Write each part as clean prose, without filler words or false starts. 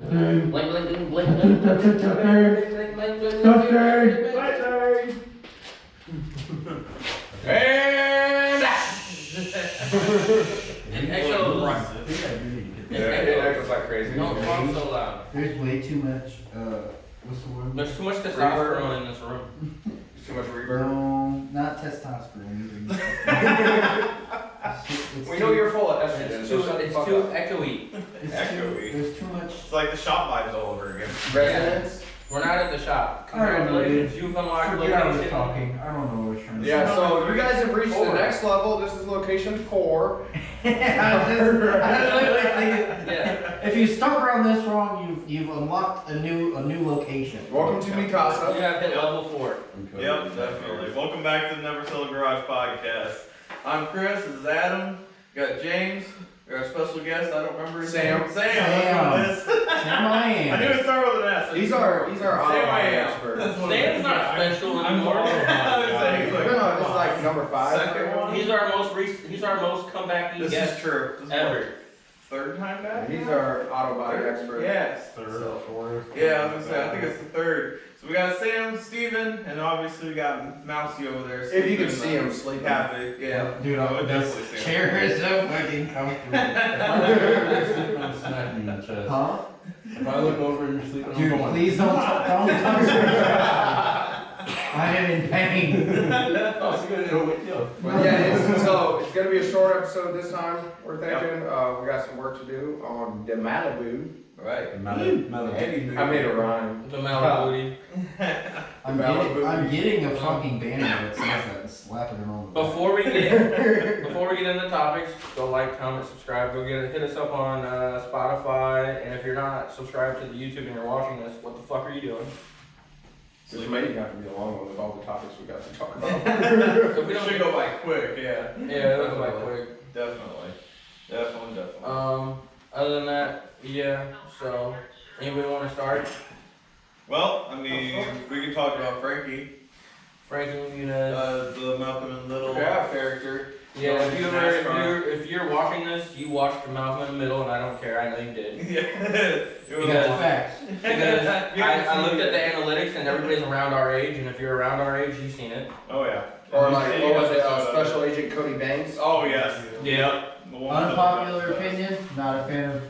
Blink, blink, blink, blink, blink, blink, blink, blink, blink, blink, and echo. It echoes like crazy. Don't talk so loud. There's way too much, what's the word? There's too much testosterone in this room. There's too much reverb. No, not testosterone either. We know you're full of estrogen, It's so too, shut the it's fuck too up. echoey. There's too much. It's like the shop vibes all over again. Resonance? We're not at the shop. I don't know, Congratulations, dude. you've unlocked Forget I was location. talking. I don't know what you're trying to say. Yeah, so you guys have reached the next level. This is location 4. I was literally thinking, Yeah. if you stuck around this long, you've unlocked a new location. Welcome to You Mikasa. have hit level 4. Yep, definitely. Welcome back to the Never Sell a Garage podcast. I'm Chris, this is Adam, we got James, we got a special guest, I don't remember his Sam. name. Sam, let's go with this. Sam I I knew am. it started with an S. He's our Sam I am. expert. That's what Sam's not special anymore. No, it's like number 5. Second one. He's our most comeback This guest is true. This is ever. what, third time back? He's our auto body expert. Yes. Third, fourth. Yeah, I was gonna say, I think it's the third. So we got Sam, Steven, and obviously we got Mousy over there. If you can sleeping, see him sleeping. happy. Yeah. Dude, I would this definitely see him. chair is so fucking comfortable. I'm smacking you in the chest. Huh? If I look over and you're sleeping, I'm Dude, going. please don't touch me. I am in pain. Oh, so good, it'll wake you up. But yeah, it's gonna be a short episode this time. We're thinking we got some work to do on the Malibu. Right. I made a rhyme. The Malibu. I'm getting a fucking banner that says that and slapping it on the Before we get into topics, go like, comment, subscribe. Hit us up on Spotify, and if you're not subscribed to the YouTube and you're watching this, what the fuck are you doing? This may have to be a long one with all the topics we got to talk about. So We should go by quick, yeah. Yeah, let's go back quick. Definitely. Other than that, yeah. So, anybody want to start? Well, I mean, we can talk about Frankie, Frankie Muniz. the Malcolm and Little Yeah. character. Yeah, NASCAR. if you're watching this, you watched Malcolm in the Middle, and I don't care. I know you did. Yeah. It was Because fun. facts. Because I looked at the analytics, and everybody's around our age, and if you're around our age, you've seen it. Oh yeah. Or like, what was it, Episode of Special Agent Cody Banks? Oh yes. Yeah. The one with the- Unpopular opinion, not a fan of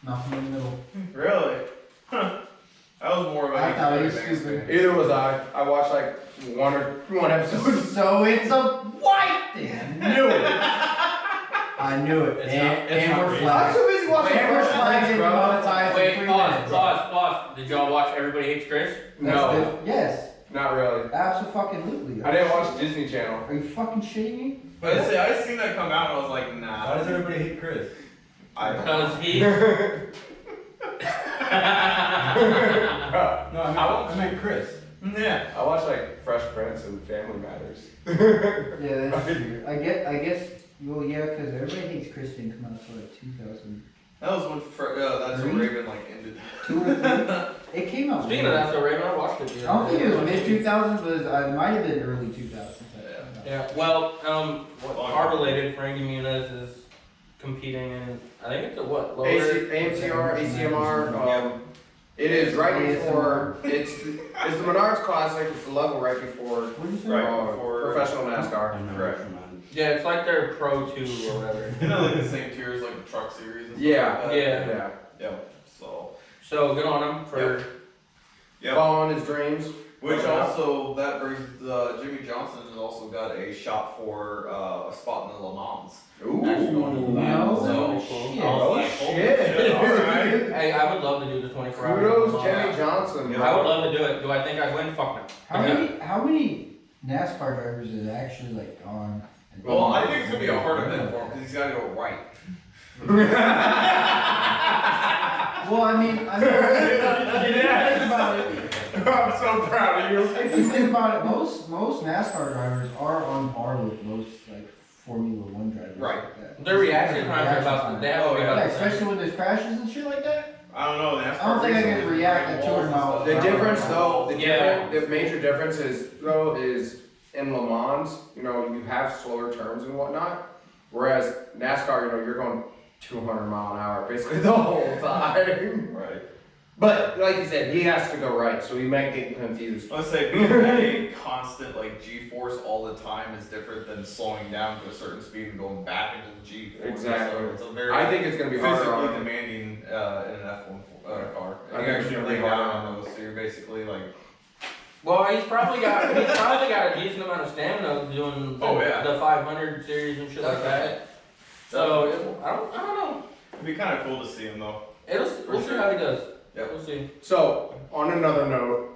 Malcolm in the Middle. Really? Huh. That was more of a. I thought he was Banks stupid. thing. Either was I. I watched like one episode. So it's a white thing. Knew it. I knew it. It's And not we're real. I'm flagged. so busy watching And we're Fresh flagged Prince, and bro. demonetized in Wait, 3 pause. minutes. Did y'all watch Everybody Hates Chris? No, Yes, not really. absolutely. I didn't watch Disney Channel. Are you fucking shitting me? But I seen that come out and I was like, nah. Why does everybody hate Chris? I don't know. Because he. No, I meant Chris. Yeah. I watched like Fresh Prince and Family Matters. Yeah, that's true. I guess, well, yeah, because everybody hates Chris didn't come out until like 2002 That was when that's when Three? Raven like ended. or 3. It came out. Speaking of that, so Raven, I watched it. I don't think it was mid 2000s, but it might have been early 2000s. Yeah. Well, car related, Frankie Muniz is competing in. I think it's a what? Lower. AMCR, ACMR. It is right before. It's the Menards Classic. It's the level right before What did you say? Right before- professional NASCAR. Correct. Yeah, it's like their Pro 2 or whatever. You know, like the same tier as like the truck series. And Yeah. Stuff like that. Yeah. Yeah. So. So good on him for. Yep. Following his dreams. Which also that brings Jimmy Johnson has also got a shot for a spot in the Le Mans. Ooh. Actually going to the No. So, Shit. Oh Holy shit. Alright. Hey, I would love to do the 24 hours. Kudos, Jimmy Johnson. Yeah. I would love to do it. Do I think I'd win? Fuck no. How many NASCAR drivers is actually like gone? and- Well, I think it's gonna be a hard event for him because he's got to go right. Well, I mean, if you think about it, I'm so proud of you. if you think about it, most NASCAR drivers are on par with most like Formula One drivers. Right. Like that. Their reaction times are about. They have to be Yeah, about the same. especially when there's crashes and shit like that. I don't know. NASCAR I don't think I racing could is react great at 200 walls and miles stuff. The an hour. difference though, Yeah. the major difference is in Le Mans, you know, you have slower turns and whatnot. Whereas NASCAR, you know, you're going 200 mile an hour basically the whole time. Right. But like you said, he has to go right, so he might get confused. Let's say being at a constant like G-force all the time is different than slowing down to a certain speed and going back into the G-force. Exactly. So it's a very I think it's gonna be harder physically on him. demanding in an F1 car. I And think you it's actually gonna lay be down harder. on those, so you're basically like, Well, he's probably got a decent amount of stamina doing Oh, yeah. the 500 series and shit like that. So I don't know. it'd be kind of cool to see him though. We'll see how he does. Yep. We'll see. So, on another note,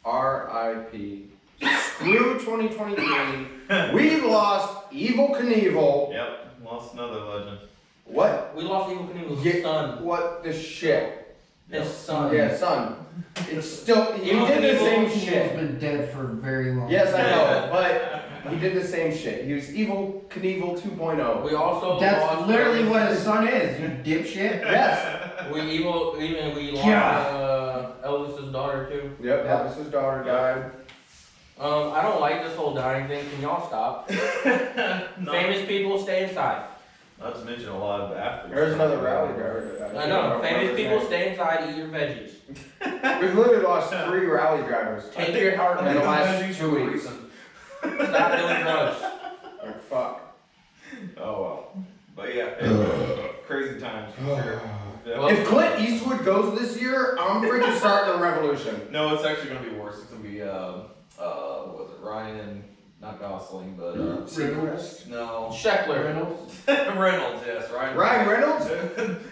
R.I.P. Screw 2023. We lost Evil Knievel. Yep, lost another legend. What? We lost Evil Knievel's Yeah. son. What the shit? His son. Yeah, son. It's still. He Evil did the Knievel same He's shit. been dead for very long. Yes, I know, but he did the same shit. He was Evil Knievel 2.0. We also That's lost literally what his son is, you dipshit. Yes. We lost Elvis's daughter too. Yep, Yeah. Elvis's daughter died. I don't like this whole dying thing. Can y'all stop? Famous people stay inside. Not to mention a lot of the athletes. There's another rally driver that died. I know. don't Famous remember people his stay inside. Eat your veggies. name. We've literally lost 3 rally drivers. Take your heart In the medicine. last 2 weeks. Stop doing drugs. Like, fuck. Oh well. But yeah, crazy times for sure. Yeah. If Clint Eastwood goes this year, I'm freaking starting a revolution. No, it's actually gonna be worse. It's gonna be what was it? Ryan and not Gosling, but Reynolds. no. Sheckler. Reynolds. Reynolds, yes, Ryan. Ryan Reynolds?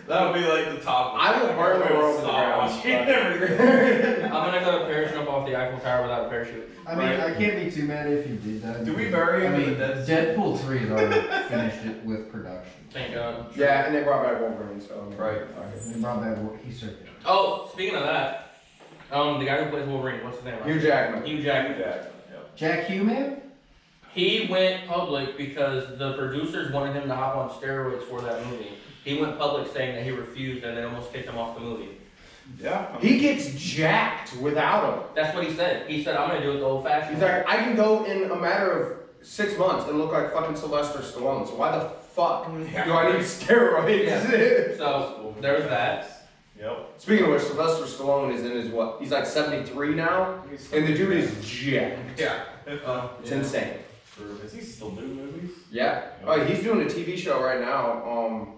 That would be like the top. I will burn the world to the ground. Watching everything. I'm gonna go parachute up off the Eiffel Tower without a parachute. I mean, I can't be too mad if you did that. Do we bury him I in mean, the Dead Sea? Deadpool 3 has already finished it with production. Thank God. Yeah, and they brought back Wolverine, so. Right. They brought back he's circuit. Oh, speaking of that, the guy who plays Wolverine, what's his name? Hugh Jackman. Hugh Jackman. Yep. Jack Human? He went public because the producers wanted him to hop on steroids for that movie. He went public saying that he refused and they almost kicked him off the movie. Yeah. He gets jacked without him. That's what he said. He said, I'm gonna do it the old fashioned He's like, I can go in a matter of 6 months and look like fucking Sylvester Stallone, so why the fuck do I need steroids? Yeah. So, there was that. Yep. Speaking of which, Sylvester Stallone is in his what? He's like 73 now, and the dude is jacked. Yeah. It's insane. True. Is he still doing movies? Yeah. Oh, he's doing a TV show right now.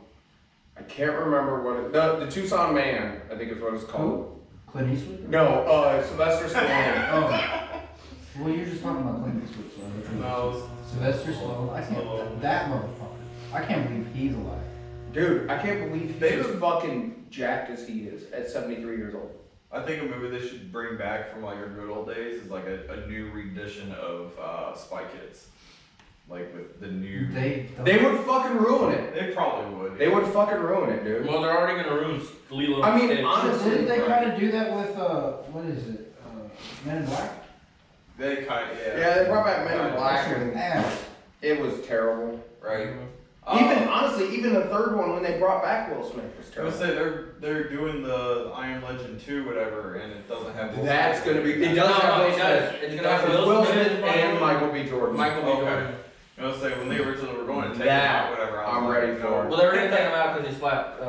I can't remember what the Tucson Man, I think is what it's called. Clint Eastwood? No, Sylvester Stallone. Oh. Well, you're just talking about Clint Eastwood, so I don't know. No. Sylvester Stallone. I can't. That motherfucker. I can't believe he's alive. Dude, I can't believe he's as fucking jacked as he is at 73 years old. I think a movie they should bring back from like our good old days is like a new rendition of Spy Kids. Like with the new. They They would fucking ruin it. They probably would. They would fucking ruin it, dude. Well, they're already gonna ruin Lilo I mean, and Stitch. honestly- Didn't they kind of do that with what is it? Men in Black? They kind of Yeah, they brought back Men in Kinda. Black, That shit was ass. it was terrible. right. Even honestly, even the third one when they brought back Will Smith was I would terrible. say they're doing the Iron Legend 2, whatever, and it doesn't have. Will That's Smith. gonna be. It No, does have no, Will it does. Smith. It's It gonna have has Will Will Smith Smith and Michael B. Jordan. Michael B. Okay. Jordan. I was saying when they originally were going to take That him out, whatever. I was I'm like, ready no. for. Well, they were gonna take him out because he slapped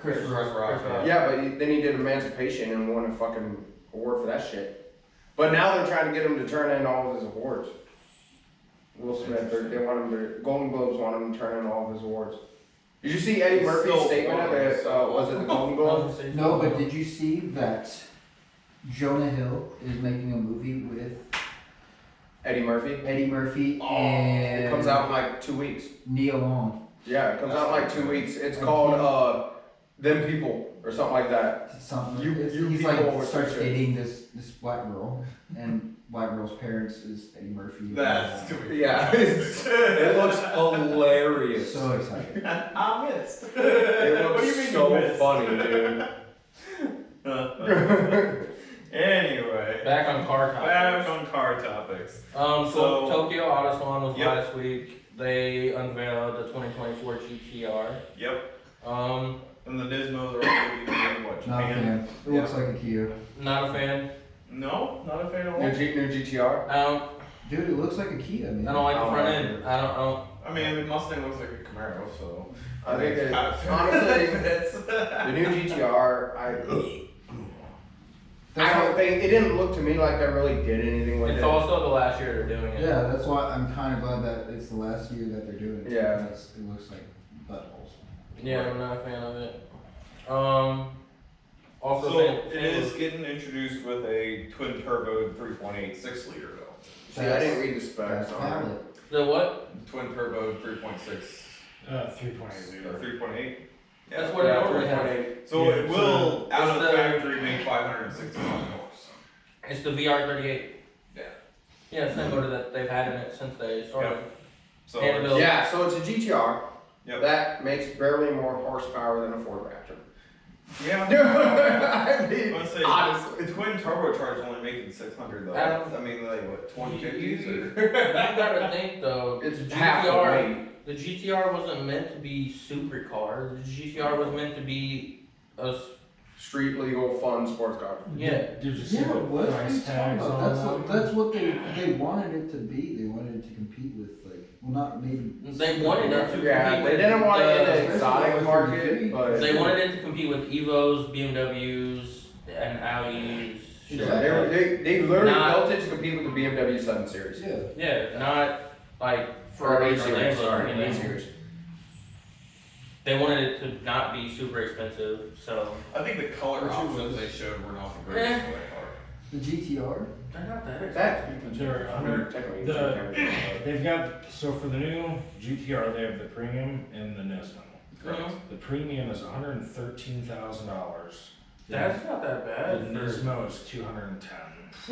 Chris Rock. Yeah, but then he did Emancipation and won a fucking award for that shit. But now they're trying to get him to turn in all of his awards. Will Smith, they want him to. Golden Globes want him to turn in all of his awards. Did you see Eddie He's Murphy's still statement at one of the, them. was it the Golden Globes? No, but did you see that Jonah Hill is making a movie with Eddie Murphy? Eddie Murphy Oh, and it comes out in like 2 weeks. Nia Long? Yeah, it comes out in like 2 weeks. It's called Them People or something like that. Something. You he's people like with starts shit. dating this black girl, and black girl's parents is Eddie Murphy. That's gonna be. Yeah, it looks hilarious. So excited. I missed. It What do looks you mean so you missed? funny, dude. Anyway, Back on car topics. back on car topics. So So- Tokyo Autosalon was Yep. last week. They unveiled the 2024 GTR. Yep. Um, And the Nismos are also being what? Not a Japan? fan. It looks like a Kia. not a fan. No, not a fan at all. New GTR. Dude, it looks like a Kia, man. I don't like I the don't front like end. it. I don't. I mean, the Mustang looks like a Camaro, so. I think it's it, kind of honestly, fits. the new GTR, like it didn't look to me like they really did anything with It's it. also the last year they're doing it. Yeah, that's why I'm kind of glad that it's the last year that they're doing it. Yeah. because it looks like buttholes. Yeah, I'm not a fan of it. Also, So fan- it is getting introduced with a twin turbo 3.8 6-liter though. See, I didn't read the specs That's on it. valid. The what? Twin turbo 3.6 3.8 or 3.8. That's what it normally has. 3.8. So Yeah, it will out it's of the- the factory make 560 horse. It's the VR38. Yeah. Yeah, same motor that they've had in it since they started. So And it's- Bill- Yeah, so it's a GTR. Yep. That makes barely more horsepower than a Ford Raptor. yeah. I mean, I would say honestly. the twin turbocharged only making 600 though. I mean, like what 2050s You or? gotta think though, It's the half the GTR, weight. the GTR wasn't meant to be supercar. The GTR was meant to be Street legal, fun sports car. yeah. Did you see Yeah, the what are you price talking tags about? on That's them? what they wanted it to be. They wanted it to compete with not maybe. They wanted it to Yeah, compete they with didn't want it in the- the exotic market, but They wanted it to compete with Evos, BMWs, and Audis. shit like they, that. they literally Not- built it to compete with the BMW 7 Series. Yeah. Yeah, not like Or 8 Ferrari or Series, Lambo, sorry, you know. 8 Series. They wanted it to not be super expensive, so I think the color Which options was- they showed were not the greatest for that car. The GTR. they're not that That, They're I mean, technically, the- They've got, so for the new GTR, they have the premium and the Nismo. Correct. The premium is $113,000. That's not that The bad. Nismo is $210,000.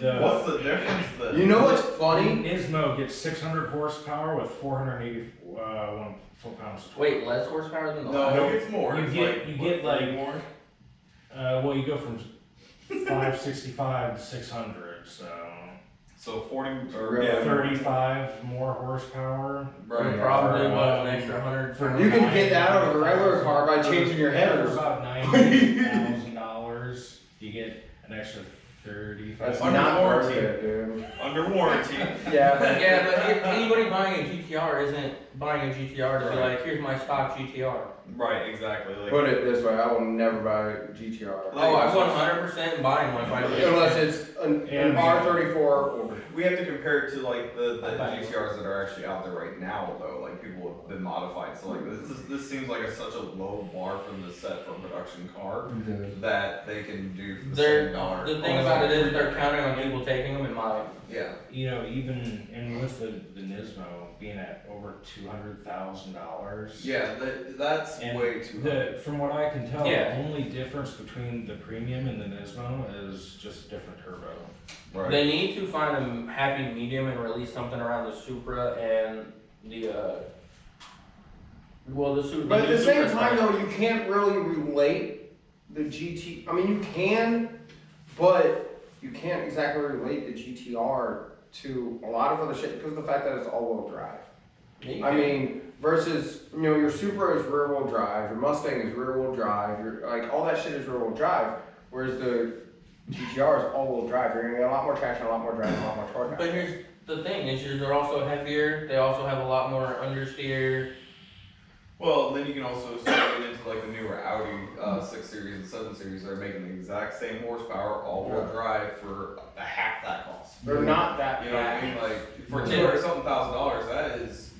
The What's the difference then? you know what's funny? Nismo gets 600 horsepower with 481 foot-pounds of torque. Wait, less horsepower than the No, last? No, it's more. you It's get- you get, what, like- more. Well, you go from 565 to 600, so So 40 or Really? yeah, 35 more horsepower. And right. probably For, what, an extra 100 for You can get that out of a regular car by changing your For headers. about $90,000, you get an extra 35. That's Under not worth warranty. it, dude. Under warranty. Yeah. Yeah, but if anybody buying a GTR isn't buying a GTR to be Right. like, here's my stock GTR. Right, exactly. Like, Put it this way, I will never buy a GTR. Oh, I'm 100% buying one if I Unless it's an And- R34 or. we have to compare it to like the I buy GTRs that are actually out there right now, though. Like people have been modified. So like this seems like such a low bar for them to set for a production car that they can do for the They're, same dollar. the thing about it is they're counting on people taking them in mind. Yeah. You know, even and with the Nismo being at over $200,000. Yeah, that's And way too high. From what I can tell, Yeah. the only difference between the premium and the Nismo is just different turbo. Right. They need to find a happy medium and release something around the Supra and the the Supra. But at the new same Supra time, car. though, you can't really relate the GT. I mean, you can, but you can't exactly relate the GTR to a lot of other shit because of the fact that it's all-wheel drive. Yeah, you I can. mean, versus your Supra is rear-wheel drive, your Mustang is rear-wheel drive, your like all that shit is rear-wheel drive, whereas the GTR is all-wheel drive. You're gonna get a lot more traction, a lot more drag, a lot more torque. But here's the thing: is they're also heavier. They also have a lot more understeer. Well, then you can also start getting into like the newer Audi 6 Series and 7 Series. They're making the exact same horsepower, all-wheel drive for a half that cost. They're not that You know what I fast. mean? Like for Yeah. $200,000, that is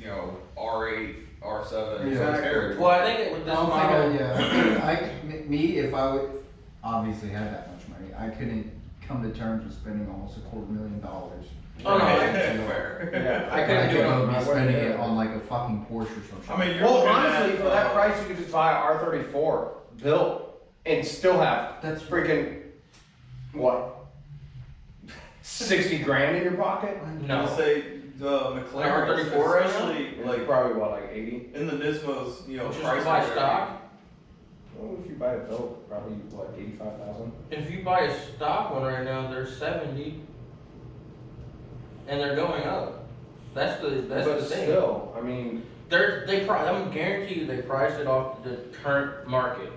R8, R7 Exactly. territory. Well, I think it, with this I'm model, thinking, if I would obviously had that much money, I couldn't come to terms with spending almost $250,000. Oh, no, Fair. Yeah, I couldn't do it I on could my be spending way, it yeah. on like a fucking Porsche or something. I mean, you're Well, looking honestly, at, for that price, you could just buy an R34 built and still have That's freaking what 60 grand in your pocket. No. I'll say the McLaren, R34 right now? especially Like like probably what, like 80. in the Nismos, just price buy range. stock. Well, if you buy it built, probably what 85,000. If you buy a stock one right now, they're 70, and they're going up. That's the But thing. still, I mean, I'm guarantee you they priced it off the current market,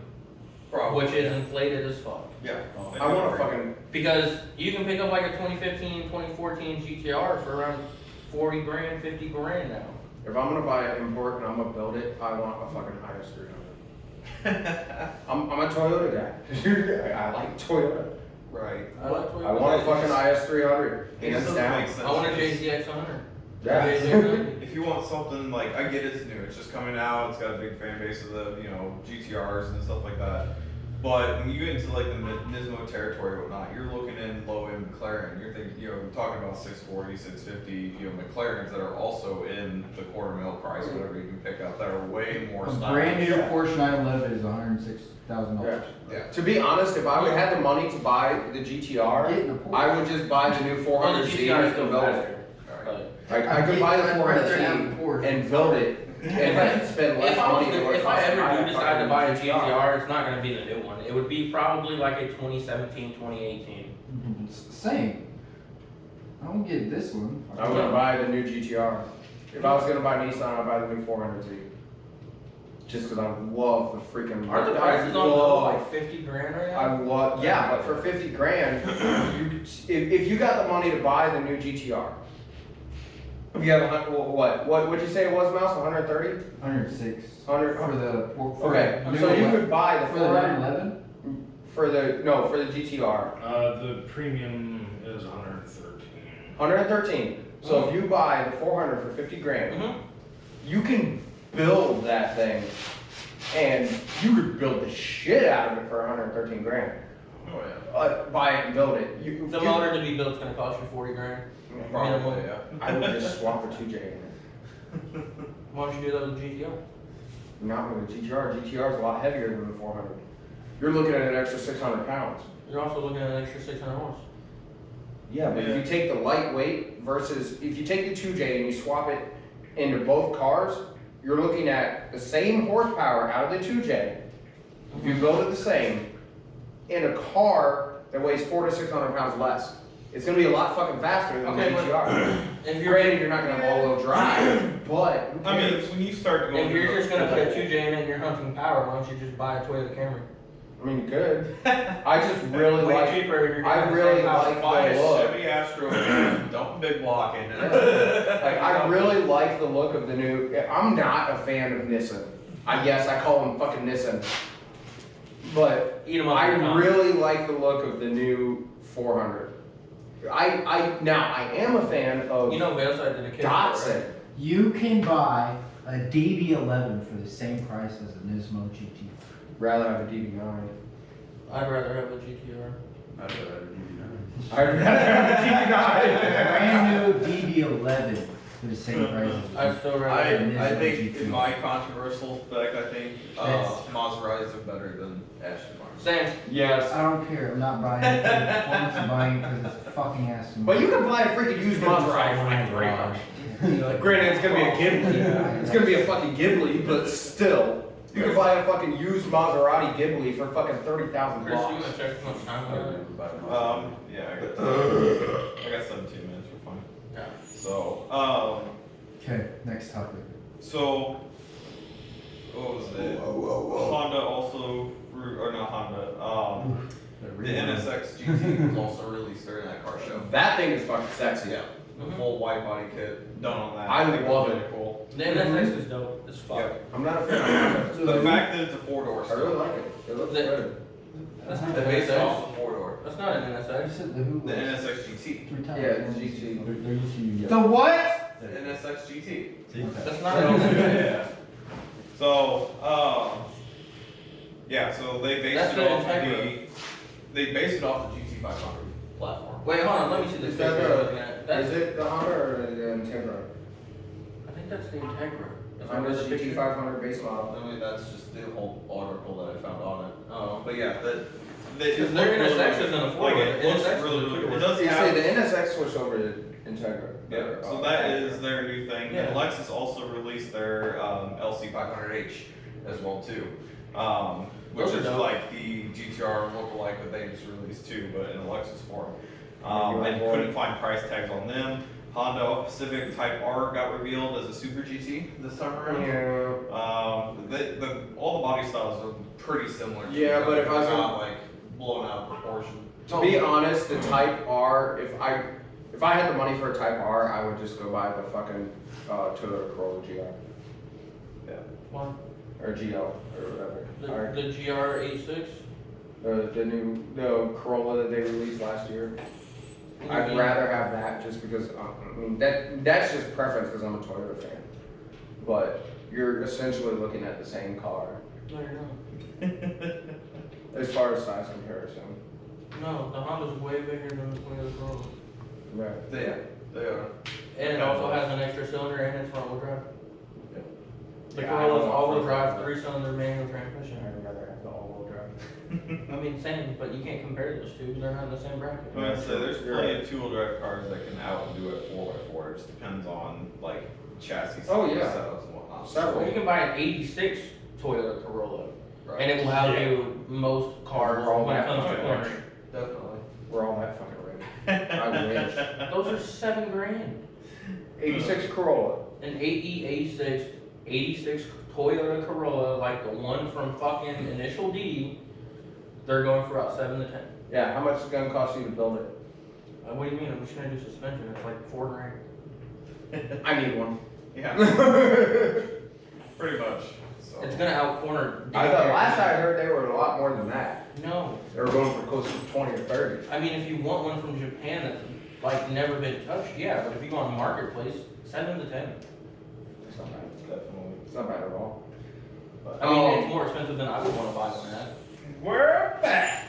Probably. which is inflated as fuck. Yeah. I want to fucking. Because you can pick up like a 2015, 2014 GTR for around 40 grand, 50 grand now. If I'm gonna buy an import and I'm gonna build it, I want a fucking IS 300. I'm a Toyota guy. I like Toyota. Right. I like Toyota. I want a fucking IS 300. It Hands just doesn't down. make sense. I want a because JZX 100. Yeah. If you want something like, I get it's new, it's just coming out, it's got a big fan base of the, GTRs and stuff like that. But when you get into like the Nismo territory and whatnot, you're looking in low-end McLaren. You're thinking, we're talking about 640, 650, McLarens that are also in the $250,000 price, whatever you can pick up, that are way more A stylish. brand new Porsche 911 is $106,000. Yeah. To be honest, if I would have the money to buy the GTR, Getting a Porsche. I would just buy the new Well, the 400Z GTR is and still build it. faster. But I could buy the I'd rather have 400Z the Porsche. and build it and spend less money than what it if I costs to buy ever a do decide to buy a fucking GTR, it's not gonna be the new one. It would be probably like a 2017, 2018. Same. I don't get this one. I wouldn't buy the new GTR. If I was gonna buy Nissan, I'd buy the new 400Z. Just because I love the freaking. Aren't the prices on those like 50 grand right now? I love, yeah, but for 50 grand, if you got the money to buy the new GTR, if you have what'd you say it was, Mouse? 130? 106. 100? For the Okay, new so you one. could buy the For the 400 911? for the GTR, The premium is 113. 113. So if you buy the 400 for 50 grand, Mhm. you can build that thing, and you could build the shit out of it for 113 grand. Oh, yeah. Buy it and build it. The motor to be built is gonna cost you 40 grand. Probably, yeah. I would just swap a 2J in it. Why don't you do that with the GTR? Not with a GTR. GTR is a lot heavier than the 400. You're looking at an extra 600 pounds. You're also looking at an extra 600 horse. Yeah, but if you take the lightweight versus, if you take the 2J and you swap it into both cars, you're looking at the same horsepower out of the 2J. If you build it the same, in a car that weighs 400 to 600 pounds less. It's gonna be a lot fucking faster than Okay, the but GTR. if you're Granted, you're not gonna have all-wheel drive, but who I mean, cares? when you start going if you're to just gonna put a 2J in it and you're hunting power, why don't you just buy a Toyota Camry? I mean, you could. I just really Way like. cheaper and you're I getting the really same power. like buy the a look. Chevy Astro and dump a big block in it. Like, I really like the look of the new. I'm not a fan of Nissan. Yes, I call them fucking Nissan. But Eat 'em up. I every time. really like the look of the new 400. Now I am a fan of You know, Valeside did a kid. Datsun. You can buy a DB11 for the same price as a Nismo GT. Rather have a DB9. I'd rather have a GTR. I'd rather have a Brand new DB11 for the same price as I'd still rather. I think in my controversial spec, I think Yes. Maseratis are better than Aston Martin. Same. Yes. I don't care. I'm not buying it for the performance. I'm buying it because it's fucking Aston But you Martin. can buy a freaking used Maserati for like $3. Granted, it's gonna be a Ghibli. It's gonna be a fucking Ghibli, but still. You can buy a fucking used Maserati Ghibli for fucking 30,000 Chris, you bucks. gonna check how much time we got? Yeah, I got 17 minutes, we're fine. Yeah. So, Okay, next topic. what was it? Honda also, or not Honda, the NSX GT was also released during that car show. That thing is fucking sexy. Yeah, the full white body kit done on that. I think love was it. really cool. The NSX is dope as fuck. Yeah. I'm not a fan of The fact that it's a 4-door I really still. like it. It looks The- good. That's not They the based it NSX. off the 4-door. That's not an I NSX. said the who The NSX GT. three times. Yeah, it's GT. They're used to you. The what? The NSX GT. That's not an NSX. So, yeah, so they based That's it the off Integra. they based it off the GT500 platform. Wait, hold on. Let me see this Is picture that you're looking at. That's, Is it the Honda or the Integra? I think that's the Integra. That's Honda the picture. GT500 base model. I mean, that's just the whole article that I found on it. Oh. But yeah, Because their NSX isn't a like four-door. it looks NSX is really, a two-door. it does You say have. the NSX switched over to Integra. Yeah, so that is their new thing. Yeah. And Lexus also released their LC500H as well too, which Those are is dope. like the GTR lookalike that they just released too, but in a Lexus form. Oh, I boy. couldn't find price tags on them. Honda Civic Type R got revealed as a Super GT this time around. Yeah. All the body styles are pretty similar. To Yeah, each but other. if I was It's gonna- not like blown out of proportion. To be honest, the Type R, if I had the money for a Type R, I would just go buy the fucking Toyota Corolla GR. Why? or GL or whatever. Alright. The GR86. The Corolla that they released last year. I'd rather have that just because I mean that's just preference because I'm a Toyota fan. But you're essentially looking at the same car No, you're not. as far as size comparison. No, the Honda's way bigger than the Toyota Corolla. Right. They are. And it also has an extra cylinder and it's front wheel drive. The Yeah, I Corolla's don't all-wheel want drive, 3-cylinder manual transmission. I'd rather have the all-wheel drive. I mean, same, but you can't compare those two. They're not in the same bracket. I was gonna say, there's plenty of two-wheel drive cars that can outdo a 4x4. It just depends on like chassis Oh, yeah. setups and whatnot. Several. You can buy an '86 Toyota Corolla, Right. and it will outdo most cars We're all when it that comes to fucking cornering. rich. Definitely. We're all that fucking rich. I wish. Those are $7,000. 86 Corolla. An 86 Toyota Corolla, like the one from fucking Initial D, they're going for about 7 to 10. Yeah, how much is it gonna cost you to build it? What do you mean? I'm just gonna do suspension. It's like $4,000. I need one. Yeah, pretty much. So. It's gonna out-corner. I thought last I heard they were a lot more than that. No. They were going for close to 20 or 30. I mean, if you want one from Japan that's like never been touched, yeah. But if you go on the marketplace, 7 to 10. It's not bad. Definitely. It's not bad at all. But, I mean, it's more expensive than I would want to buy one at. We're back.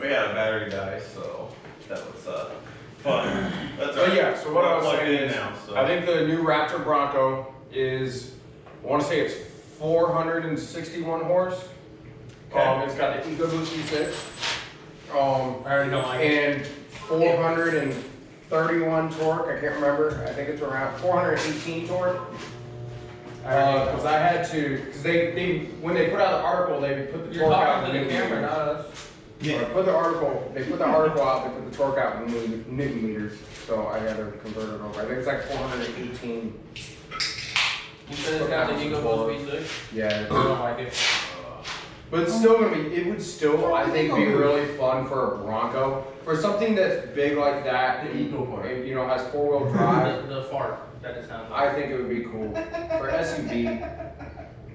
We had a battery die, so that was fun. That's But yeah, so what I was Plugged saying in is, now, so. I think the new Raptor Bronco is, I want to say it's 461 horse. Okay. It's got the EcoBoost V6. I already don't like it. And 431 torque. I can't remember. I think it's around 418 torque. Because I had to, because they when they put out the article, they put the You're torque out talking to in the Newton camera, meters. not us. They put the article out, they put the torque out in Newton meters. So I had to convert it over. I think it's like 418. You said it's got the EcoBoost V6? Yeah. I don't like it. But it's still gonna be, it would still, I think, be really fun for a Bronco. For something that's big like that, The eco part. and, you know, has 4-wheel drive, The fart that it sounds like. I think it would be cool. For SUV,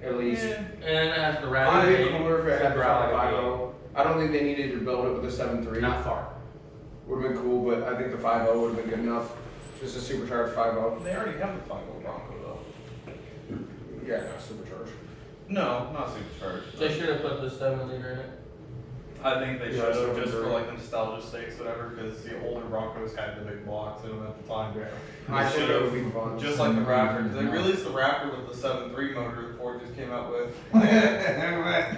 at least. And then it has the It'd rapid. be cooler if it had the Hydraulic 5.0. I don't think they needed to build it with a 7.3. Not far. Would've been cool, but I think the 5.0 would've been good enough. Just a supercharged 5.0. They already have the 5.0 Bronco though. Yeah, not supercharged. No, not supercharged. They should have put the 7-liter in it. I think they Yeah, should have just for 7.3. like the nostalgia stakes, whatever, because the older Broncos had the big blocks in them at the time. I think it would should've- be fun. Just like the Raptor. They released the Raptor with the 7.3 motor that Ford just came out with.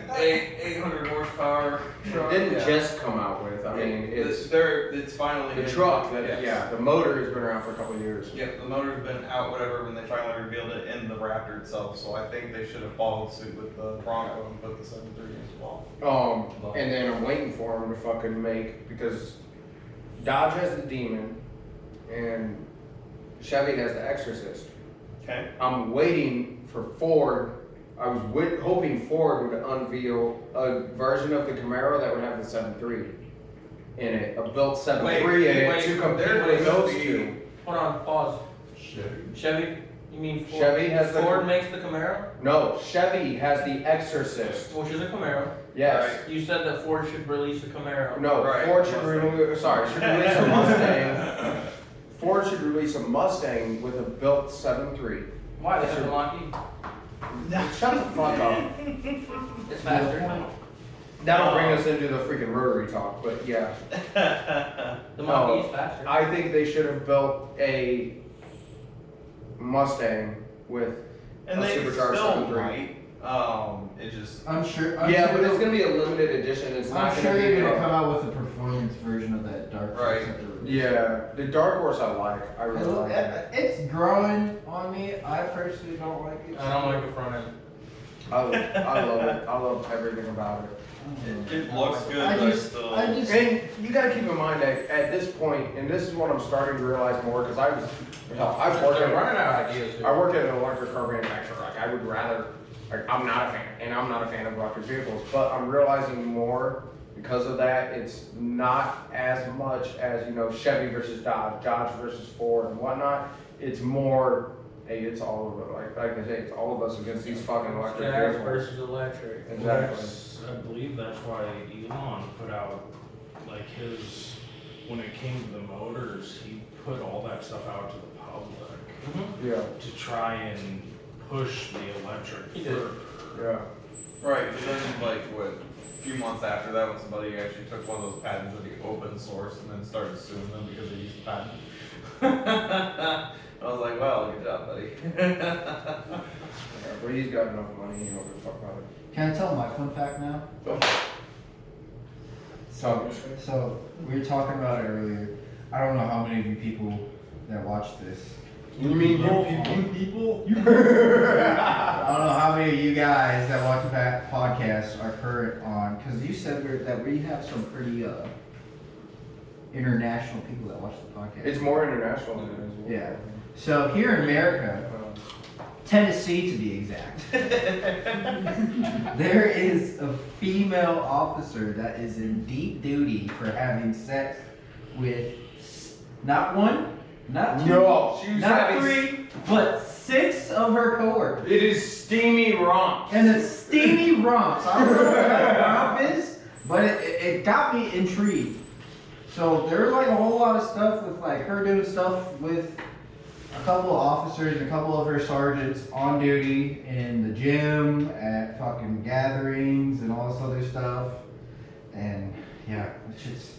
800 horsepower. It truck. didn't Yeah. just come out with, I mean, it's It's finally the in- truck yes. yeah, the motor has been around for a couple of years. Yeah, the motor's been out, whatever, when they finally revealed it in the Raptor itself. So I think they should have followed suit with the Bronco and put the 7.3 in as well. And then I'm waiting for them to fucking make, because Dodge has the Demon and Chevy has the Exorcist. Okay. I'm waiting for Ford. I was hoping Ford would unveil a version of the Camaro that would have the 7.3 in it, a built 7.3 in it wait, to compete there with is those the- two. Hold on, pause. Chevy. Chevy? You mean Ford? Chevy has the- Ford makes the Camaro? No, Chevy has the Exorcist. Which is a Camaro. Yes. You said that Ford should release a Camaro. No, Right. Ford should release a Mustang. Ford should release a Mustang with a built 7.3. Why? They have the Mach-E. Shut the fuck up. It's faster. That'll bring us into the freaking rotary talk, but yeah. The Mach-E is faster. I think they should have built a Mustang with And a they supercharged still 7.3. might. It just. I'm sure. Yeah, but it's gonna be a limited edition. It's not I'm gonna sure be. they're gonna come out with a performance version of that dark horse Right. that they're releasing. Yeah, the Dark Horse I like. I really like it. It's growing on me. I personally don't like it. I don't like the front end. I love it. I love everything about it. It looks good, I but just- still. I just- And you gotta keep in mind that at this point, and this is what I'm starting to realize more, because I work They're at running out of ideas here. I work at an electric car manufacturer. Like I would rather, like I'm not a fan, and I'm not a fan of electric vehicles, but I'm realizing more because of that. It's not as much as Chevy versus Dodge, Dodge versus Ford, and whatnot. It's more hey, it's all of it. Like I say, it's all of us against these fucking electric Gas vehicles. versus electric. Exactly. That's- I believe that's why Elon put out, like, his, when it came to the motors, he put all that stuff out to the public Mm-hmm. Yeah, to try and push the electric He did. further. yeah. Right, but then like what, a few months after that, when somebody actually took one of those patents that he open source and then started suing them because they used the patent. I was like, well, good job, buddy. Yeah, but he's got enough money, he don't give a fuck about it. Can I tell my fun fact now? So we were talking about it earlier. I don't know how many of you people that watch this. You mean people? I don't know how many of you guys that watch the podcast are current on, because you said that we have some pretty international people that watch the podcast. It's more international than it is. Yeah. So here in America, Tennessee to be exact, there is a female officer that is in deep duty for having sex with not one, not two, No, she was not having. three, but 6 of her coworkers. It is steamy romp. And it's steamy romps. I don't know what that romp is, but it got me intrigued. So there was like a whole lot of stuff with like her doing stuff with a couple of officers, a couple of her sergeants on duty in the gym, at fucking gatherings and all this other stuff. And yeah, it's just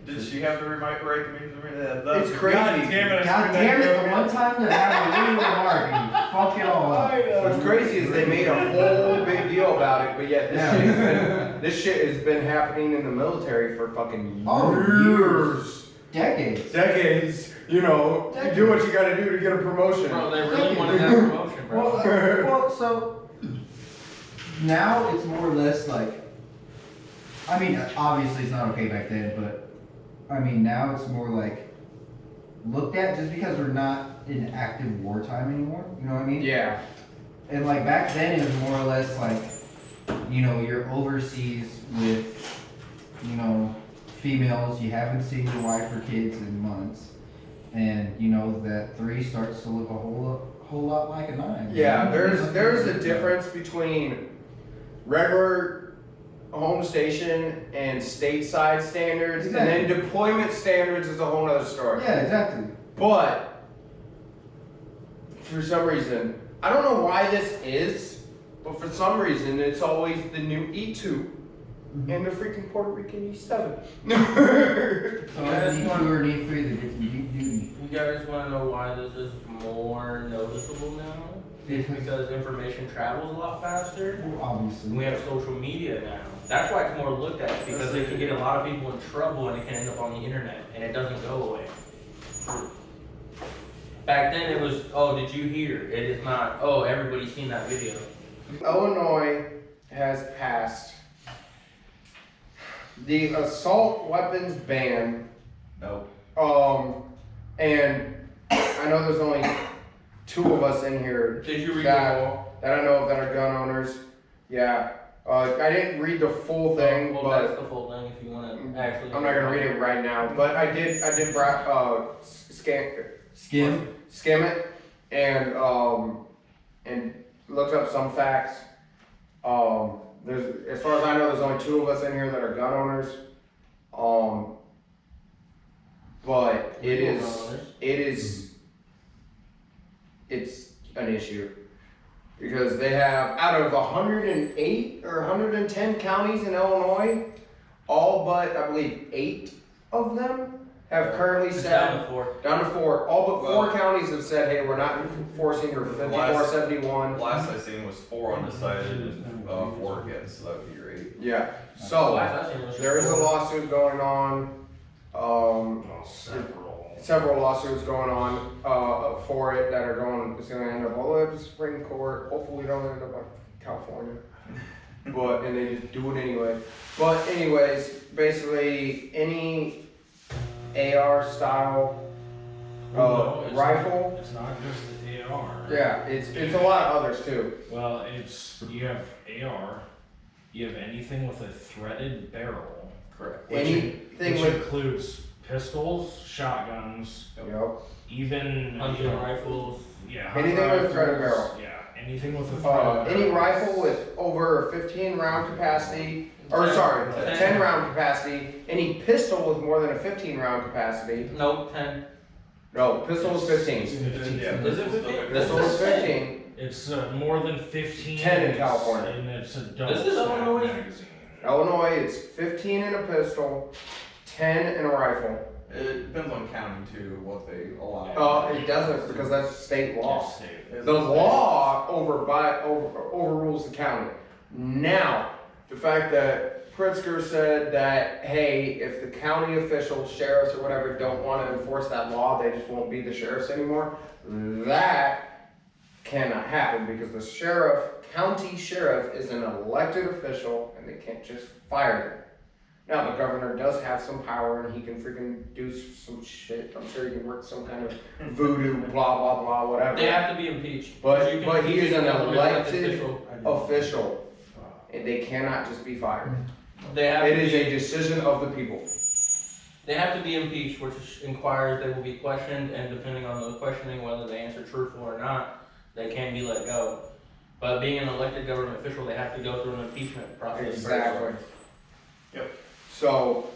Did she have the right to It's crazy. God damn it! I God screwed that damn it, joke. the one time that I had a really remark and you fuck it all up. What's crazy is they made a whole big deal about it, but yet this shit has been happening in the military for fucking years. Decades. Decades. You know, you do what you gotta do to get a promotion. Bro, they really wanted that promotion, bro. Well, so now it's more or less like, I mean, obviously it's not okay back then, but I mean, now it's more like looked at just because we're not in active wartime anymore. You know what I mean? Yeah. And like back then, it was more or less like, you know, you're overseas with, you know, females, you haven't seen your wife or kids in months, and you know that 3 starts to look a whole lot like a 9. Yeah, there's a difference between regular home station and stateside standards, and then deployment standards is a whole other story. Yeah, exactly. But for some reason, I don't know why this is, but for some reason it's always the new E2 and the freaking Puerto Rican E7. So need 2 or need 3 that gets deep duty. You guys want to know why this is more noticeable now? It's because information travels a lot faster. Well, obviously. And we have social media now. That's why it's more looked at, because they can get a lot of people in trouble and it can end up on the internet and it doesn't go away. Back then it was, oh, did you hear? It is not, oh, everybody's seen that video. Illinois has passed the assault weapons ban. Nope. And I know there's only 2 of us in here Did you read that, the law? that I know of that are gun owners. Yeah. I didn't read the full thing, Well, but that's the full thing if you want to actually. I'm not gonna read it right now. But I did skim it and looked up some facts. There's, as far as I know, there's only 2 of us in here that are gun owners. But it's an issue because they have, out of 108 or 110 counties in Illinois, all but I believe 8 of them have currently It's said down to 4. down to 4. All but 4 Well, counties have said, hey, we're not enforcing your 5471. Last I seen was 4 undecided and 4 against, so that would be your 8. Yeah. So Last I seen was there is a 4. lawsuit going on. Several lawsuits going on for it that are going. It's going to end up all the way up to Supreme Court. Hopefully, we don't end up like California. But and they just do it anyway. But anyways, basically any AR style No, it's rifle. Not, it's not just the AR. Yeah, it's a lot of others too. Well, you have AR, you have anything with a threaded barrel, Correct. which Anything which with includes pistols, shotguns, Yep. even Hunting rifles. yeah, Anything with rifles, threaded barrel. Yeah, anything with a threaded Any barrel. rifle with over 15 round capacity, or sorry, 10 round capacity, any pistol with more than a 15 round capacity. Nope, 10. No, pistol is 15. Yeah, Is it 15? Pistol is 15. It's more than 15. 10 in California. And it's a double This is stack Illinois? magazine. Illinois, it's 15 in a pistol, 10 in a rifle. It depends on county too, what they allow. It doesn't because that's state law. Just state. The law overrules the county. Now, the fact that Pritzker said that, hey, if the county officials, sheriffs or whatever don't want to enforce that law, they just won't be the sheriffs anymore. That cannot happen because the county sheriff is an elected official and they can't just fire them. Now, the governor does have some power and he can freaking do some shit. I'm sure he can work some kind of voodoo, blah, blah, blah, whatever. They have to be impeached. But- You can but he impeach is an a government elected official, and they cannot just be fired. They have It to is be, a decision of the people. they have to be impeached, which inquires they will be questioned, and depending on the questioning, whether they answer truthful or not, they can be let go. But being an elected government official, they have to go through an impeachment process. Exactly. Yep. So,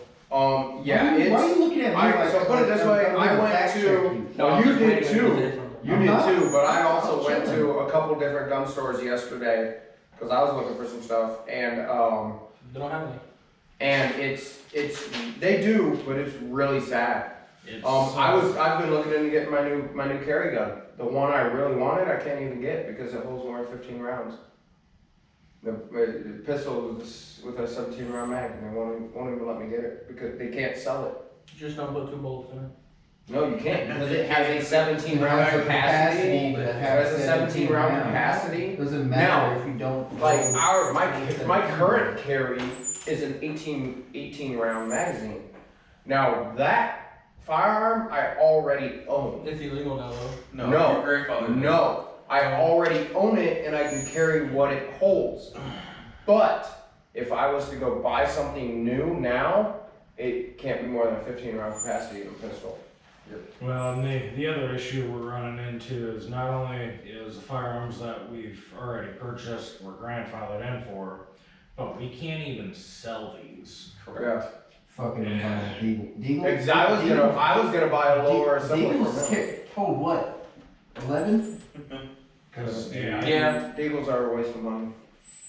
yeah, Why are you looking at me like? so put it this way, I'm I gonna went fact check to, you. no, I'm you just did waiting to too. say something. You I'm did not. too, but I also I'm went chilling. to a couple different gun stores yesterday, cause I was looking for some stuff, and, They don't have any. and they do, but it's really sad. It's, I've been looking into getting my new carry gun. The one I really wanted, I can't even get because it holds more than 15 rounds. The pistol with a 17 round mag, and they won't even let me get it because they can't sell it. Just don't put 2 bullets in it. No, you can't because it has a 17 round capacity. It has a 17 round capacity. Doesn't matter if you don't. Like my current carry is an 18 round magazine. Now that firearm I already own. It's illegal now though. No. Your grandfather. No, I already own it and I can carry what it holds. But if I was to go buy something new now, it can't be more than a 15 round capacity in a pistol. well, and the other issue we're running into is not only is the firearms that we've already purchased, we're grandfathered in for, but we can't even sell these. Yeah. Fucking Deagle. Exactly. I was gonna buy a lower assembly Deagle's from him. told what? 11? Cause Yeah. Deagles are a waste of money.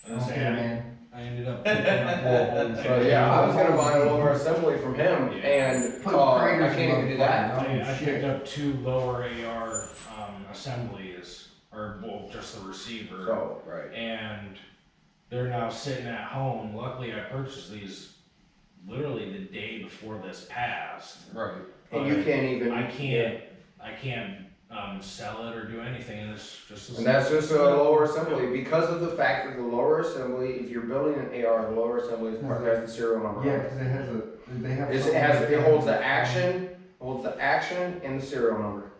Okay, man. I ended up picking up Waltons. So yeah, I was gonna buy a lower assembly from him, and Put I Prager's can't even do that. I picked up 2 lower AR assemblies, or well, just the receiver. So right. And they're now sitting at home. Luckily, I purchased these literally the day before this passed. Right. And you can't even. I can't sell it or do anything, and it's just. And that's just a lower assembly because of the fact that the lower assembly, if you're building an AR, the lower assembly is part has the serial number. Yeah, on it. because it has a. They have. It holds the action and the serial number.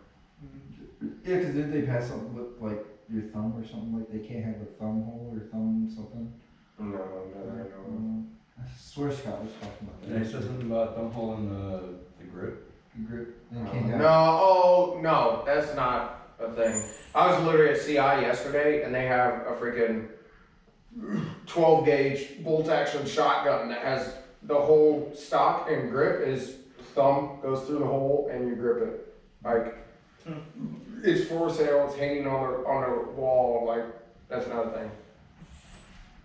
Yeah, because did they pass something with like your thumb or something? Like they can't have a thumb hole or thumb something? No. I swear Scott was talking about They that. said something about them holding the grip. Grip. They can't have. No, that's not a thing. I was literally at CI yesterday and they have a freaking 12 gauge bolt action shotgun that has the whole stock and grip is thumb goes through the hole and you grip it. Like, it's for sale, it's hanging on the wall, like, that's another thing.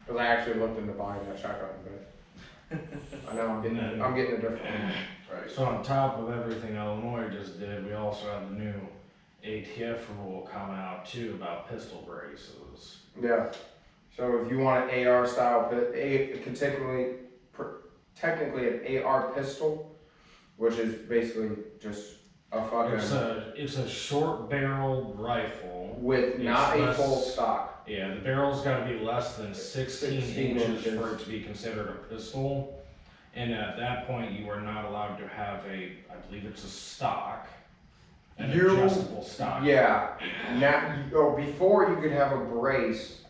Cause I actually looked into buying that shotgun, but I know I'm getting a different one. Right. So on top of everything Illinois just did, we also had the new ATF rule come out too about pistol braces. Yeah. So if you want an AR style, technically an AR pistol, which is basically just a fucking It's a short barreled rifle. with not it's a less- full stock. Yeah, the barrel's gotta be less than 16 16 inches inches. for it to be considered a pistol. And at that point, you are not allowed to have I believe it's a stock, an adjustable stock. Yeah. Before you could have a brace,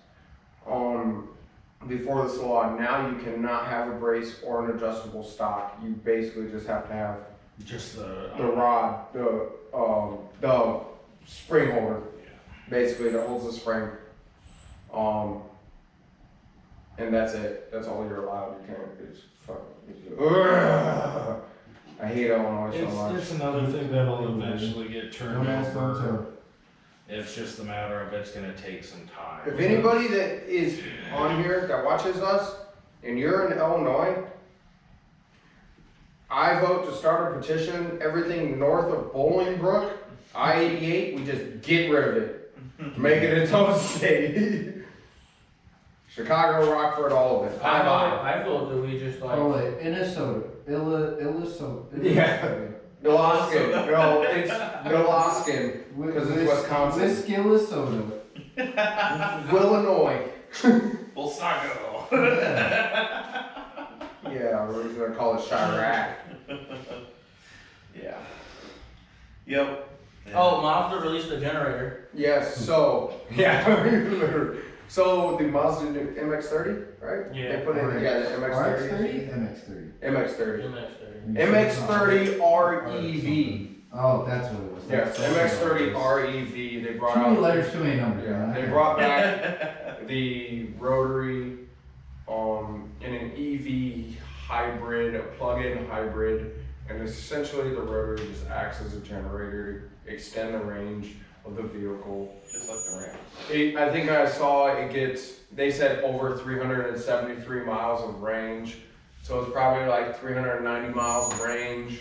before this law, now you cannot have a brace or an adjustable stock. You basically just have to have Just the rod, the spring holder, basically that holds the spring. And that's it. That's all you're allowed. You can't. It's fucking. Ugh. I hate Illinois so much. It's another thing that'll eventually get turned Don't ask, don't over. tell. It's just a matter of it's gonna take some time. If anybody that is on here that watches us and you're in Illinois, I vote to start a petition. Everything north of Bolingbrook, I-88, we just get rid of it, make it its own state. Chicago, Rockford, all of it. I feel that we just Oh, like, wait, Minnesota. Illisoda. Yeah. Milaskin. No, it's Milaskin. Because it's Wisconsin. Wisconsin. Illinois. Bolsago. Yeah, we're gonna call it Chirac. Yeah. Yep. oh, Mazda released a generator. Yes, so, yeah. So the Mazda new MX-30, right? Yeah. They put in, yeah, the MX-30. RX-30? MX-30. MX-30. MX-30. MX-30 REV. Oh, that's what it was. Yes, MX-30 REV. They brought Too many out. letters, too many numbers. Yeah, man. they brought back the rotary, in an EV hybrid, a plug-in hybrid, and essentially the rotary just acts as a generator to extend the range of the vehicle. Just like the Ram. I think I saw it gets, they said over 373 miles of range, so it's probably like 390 miles of range.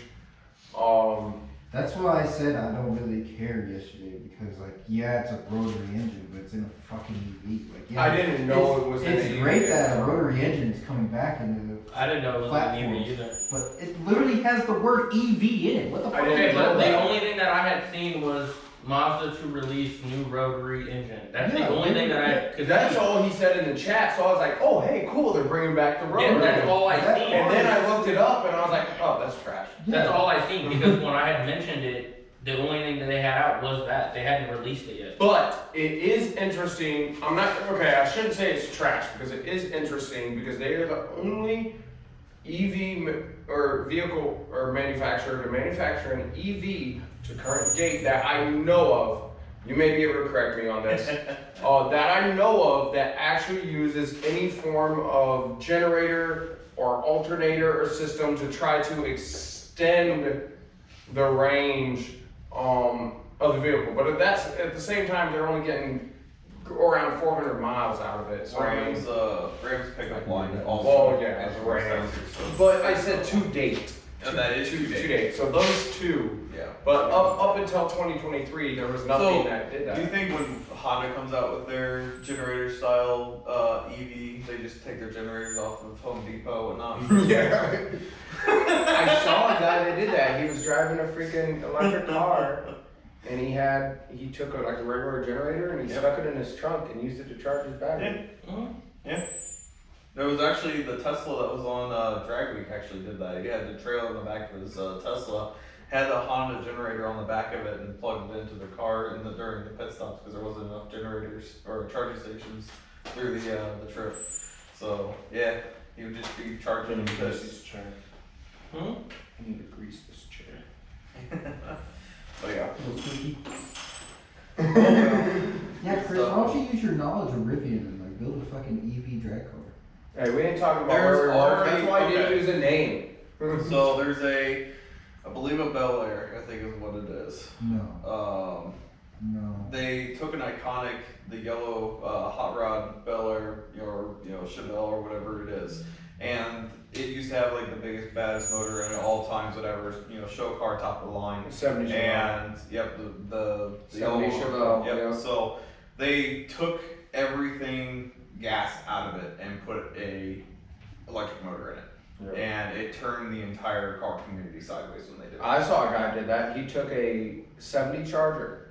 That's why I said I don't really care yesterday because, like, yeah, it's a rotary engine, but it's in a fucking EV. Like, yeah, I didn't know it was in It's an great EV. that a rotary engine is coming back into, I didn't know it was an EV Platforms. either. but it literally has the word EV in it. What the I fuck? didn't Okay, is but that? the only thing that I had seen was Mazda to release new rotary engine. That's Yeah, the only thing that I could That's see. all he said in the chat, so I was like, oh, hey, cool, they're bringing back the Yeah, rotary. that's all I That- seen. And then I looked it up and I was like, oh, that's trash. That's all I seen because when I had mentioned it, the only thing that they had out was that they hadn't released it yet. But it is interesting. I shouldn't say it's trash because it is interesting because they are the only or vehicle or manufacturer to manufacture an EV to current date that I know of. You may be able to correct me on this. That I know of that actually uses any form of generator or alternator or system to try to extend the range of the vehicle. But that's at the same time they're only getting around 400 miles out of it. So I mean, Rams pickup line also. Oh, yeah, is Rams. so- but I said to date. And that is to to date. So those two. Yeah. But up until 2023, there was nothing So, that did Do you that. think when Honda comes out with their generator style EV, they just take their generators off of Home Depot and not? Yeah. I saw a guy that did that. He was driving a freaking electric car, and he took a regular generator and he Yep. stuck it in his trunk and used it to charge his battery. There was actually the Tesla that was on Drag Week actually did that. He had the trailer in the back of his Tesla, had the Honda generator on the back of it and plugged it into the car during the pit stops because there wasn't enough generators or charging stations through the trip. So yeah, he would just be charging in pits. chair. Hmm? I need to grease this chair. But yeah. Yeah, Chris, why don't you use your knowledge of Rivian and like build a fucking EV drag car? Hey, we ain't talking about There's where we work. That's already- why I didn't okay. use a name. So there's I believe a Bel Air, I think is what it is. No, no. They took an iconic, the yellow hot rod Bel Air, or Chevelle or whatever it is, and it used to have like the biggest, baddest motor in it all times, whatever, show car top of the line. 70 Chevelle. And yep, the 70 yellow Chevelle, Yep. yeah. So they took everything gas out of it and put a electric motor in it. And it turned the entire car community sideways when they did it. I saw a guy did that. He took a 70 Charger,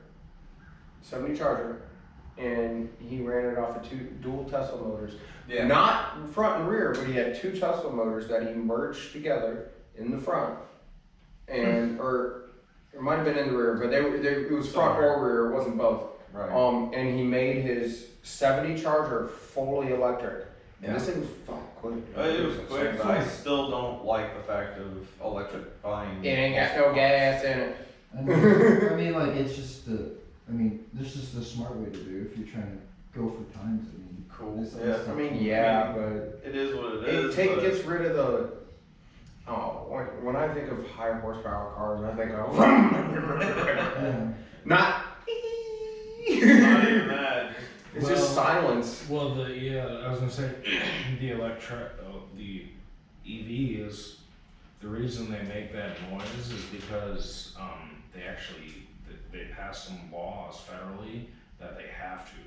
and he ran it off of two dual Tesla motors. Yeah. Not front and rear, but he had two Tesla motors that he merged together in the front, and or it might have been in the rear, but it was front or rear. It wasn't both. Right. And he made his 70 Charger fully electric, And this thing was fucking quick. It was quick, but I still don't like the fact of electrifying. It ain't got no gas in it. I mean, like, it's just this is the smart way to do it if you're trying to go for times. I mean, Cool. this Yeah. stuff- I mean, yeah, but It is what it it is. but- gets rid of the. Oh, when I think of high horsepower cars, I think of Yeah. not. Not even that. It's just silence. Well, I was gonna say, the EVs, the reason they make that noise is because, they pass some laws federally that they have to.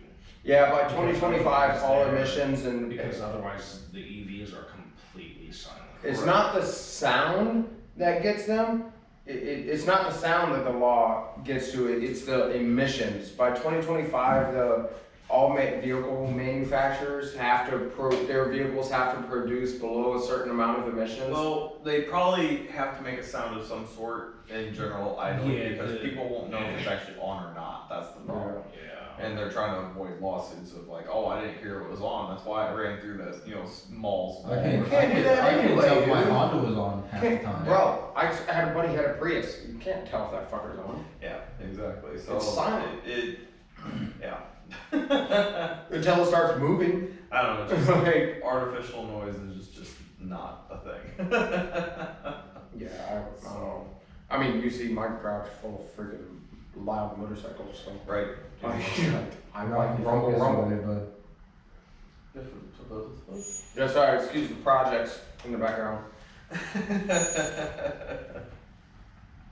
Yeah, by 2025, all emissions and Because otherwise the EVs are completely silent. it's not the sound that gets them. It's not the sound that the law gets to it. It's the emissions. By 2025, all vehicle manufacturers have to their vehicles have to produce below a certain amount of emissions. Well, they probably have to make a sound of some sort in general, I know, Yeah, because people won't know if it's actually on or not. That's the problem. Yeah. And they're trying to avoid lawsuits of like, oh, I didn't hear it was on. That's why I ran through this, malls. I can't can't do that I can anyway, tell if my dude. Honda was on half the time. Bro, I had a buddy had a Prius. You can't tell if that fucker's on. Yeah, exactly. So It's silent. Yeah. Until it starts moving. I don't know. Just Like, artificial noise is just not a thing. yeah, I don't know. I mean, you see my garage full of freaking loud motorcycles, so. Right. I You're like off your rumble, focus rumble. on it, but Different to those. Yeah, sorry, excuse the projects in the background.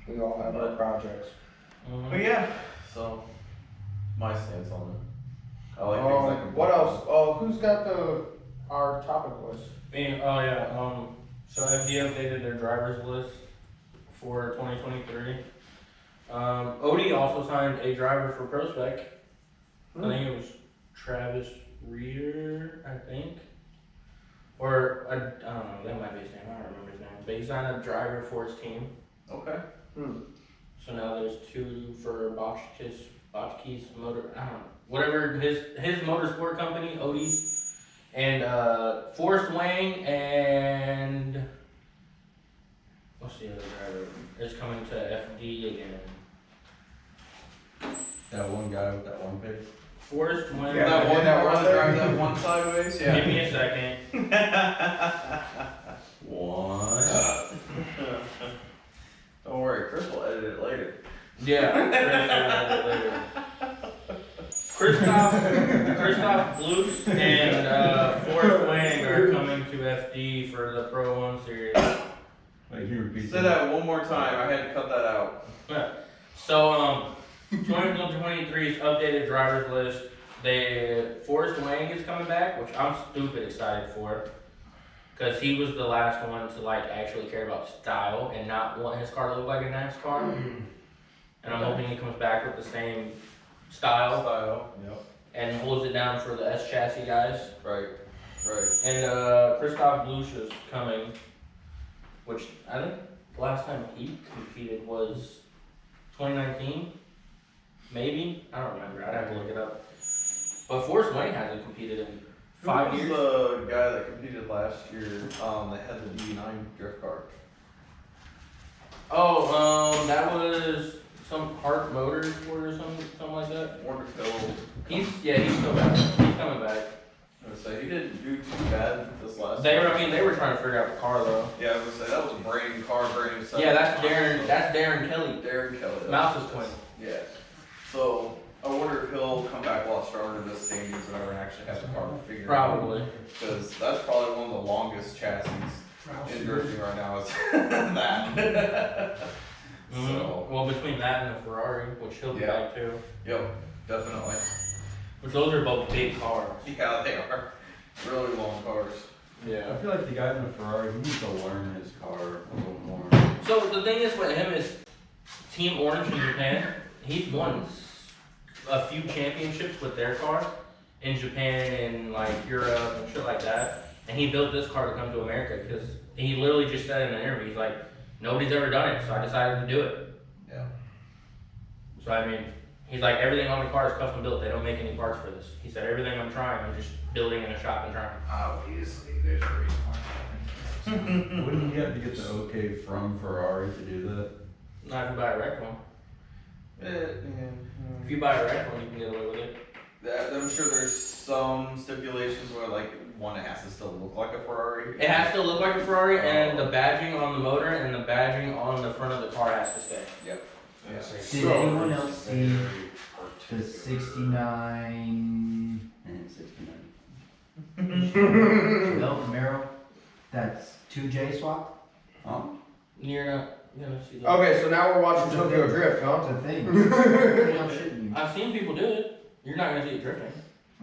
We all have our projects. But yeah, so my stance on it. I like things that can What else? Oh, who's got our topic list? So FD updated their drivers list for 2023. Odie also signed a driver for ProSpec. I think it was Travis Reeder, I think. Or, I don't know, that might be his name, I don't remember his name. But he signed a driver for his team. Okay. So now there's 2 for Botchke's motor, I don't know. Whatever, his motorsport company, Odie's. And Forrest Wang and what's the other driver? Is coming to FD again. That one guy with that one pig. Forrest Wang. Yeah, That one that that one runs there. drive that one sideways? Yeah. Give me a second. What? Don't worry, Chris will edit it later. Yeah. Christoph Blues and Forrest Wang are coming to FD for the Pro 1 series. Wait, can you repeat Say that one more time. I had to cut that out. Yeah. So 2023's updated drivers list. Forrest Wang is coming back, which I'm stupid excited for, because he was the last one to actually care about style and not want his car to look like a NASCAR. And I'm hoping he comes back with the same style Yep. and holds it down for the S chassis guys. Right. Right. And Christoph Blusch is coming, which I think the last time he competed was 2019, maybe. I don't remember. I'd have to look it up. But Forrest Wang hasn't competed in 5 Who was years. the guy that competed last year? That had the D9 drift car. That was some Hart Motorsport or something like that. Warner Hill. He's still back. He's coming back. I was gonna say he didn't do too bad this last. They were time. they were trying to figure out the car though. Yeah, I was gonna say that was a brand new car, brand new setup. Yeah, that's Darren Kelly. Darren Kelly. Mouse's twin. Yeah. So I wonder if he'll come back a lot stronger in this standings whenever and actually have the car figured out. Probably. Because that's probably one of the longest chassis in drifting right now is that. So, Well, between that and the Ferrari, which he'll be Yeah. back too. yep, definitely. Which those are both big cars. Yeah, they are really long cars. I feel like the guy in the Ferrari, he needs to learn his car a little more. So the thing is with him is Team Orange in Japan, he's won a few championships with their car in Japan and Europe and shit like that. And he built this car to come to America because he literally just said in an interview, he's like, nobody's ever done it, so I decided to do it. Yeah. So I mean, he's like, everything on the car is custom built. They don't make any parts for this. He said, everything I'm trying, I'm just building in a shop and trying. Obviously, there's a reason why. Wouldn't you have to get the okay from Ferrari to do that? Not if you buy a wrecked one. If Yeah. you buy a wrecked one, you can get away with it. I'm sure there's some stipulations where like one, it has to still look like a Ferrari. It has to look like a Ferrari, and the badging on the motor and the badging on the front of the car has to stay. Yep. Yeah. Did anyone else see the 69 And 69. Chevelle Camaro? That's 2J swap? Oh, You're not gonna see that. Okay, so now we're watching Tokyo Drift, huh? That's a thing. I'm shitting you. I've seen people do it. You're not gonna see it drifting.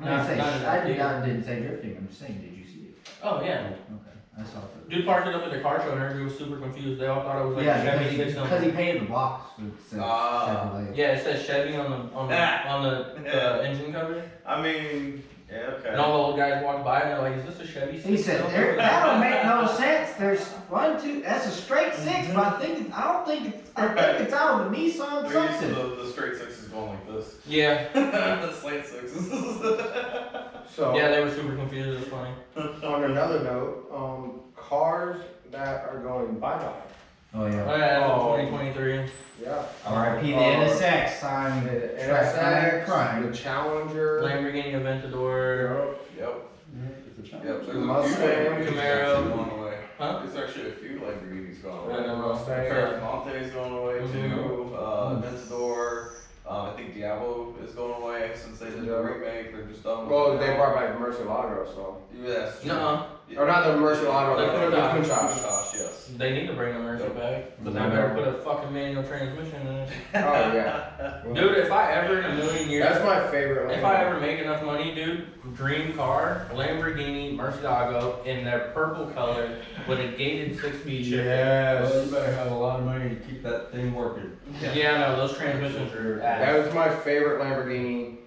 I didn't say, Not in that big. I didn't say drifting, I'm just saying, did you see it? Oh yeah. Okay, I saw it. Dude parked it up at the car show and everybody was super confused. They all thought it was like a Yeah, Chevy because 600. he painted the box. It said Ah. Chevrolet. Yeah, it says Chevy on the Yeah. engine cover. I mean, yeah, okay. And all the old guys walked by and they're like, "Is this a Chevy?" He said, 600?" that don't make no sense. There's 1, 2, that's a straight 6, but I think it's out of the Nissan They're used to something. the straight sixes going like this. Yeah, The slant sixes. So, yeah, they were super confused. It was funny. on another note, cars that are going bye-bye. Oh Oh yeah. yeah, that's Oh. 2023. Yeah. R.I.P. the NSX. I'm The track NSX, crime. the Challenger. Lamborghini Aventador. Yep. it's a Yep. challenge. There's a Mustang, few Lamborghinis Camaro. actually going away. Huh? There's actually a few Lamborghinis going I away. know. Mustang. Ferramonte's going away Mhm. too. Aventador. I think Diablo is going away since they did the remake. They're just done with Well, it they now. brought back Murcielago, so. Yes. true. Nuh-uh. Or not the Murcielago, The the Countach. Countach. Yes. They need to bring the Mercy back, but they better put a fucking manual transmission in it. Oh, yeah. Dude, if I ever in a million years, That's my favorite one. if I ever make enough money, dude, dream car, Lamborghini Murcielago in their purple color with a gated 6-speed shifter. Well, you better have a lot of money to keep that thing working. Yeah, no, those transmissions are That ass. was my favorite Lamborghini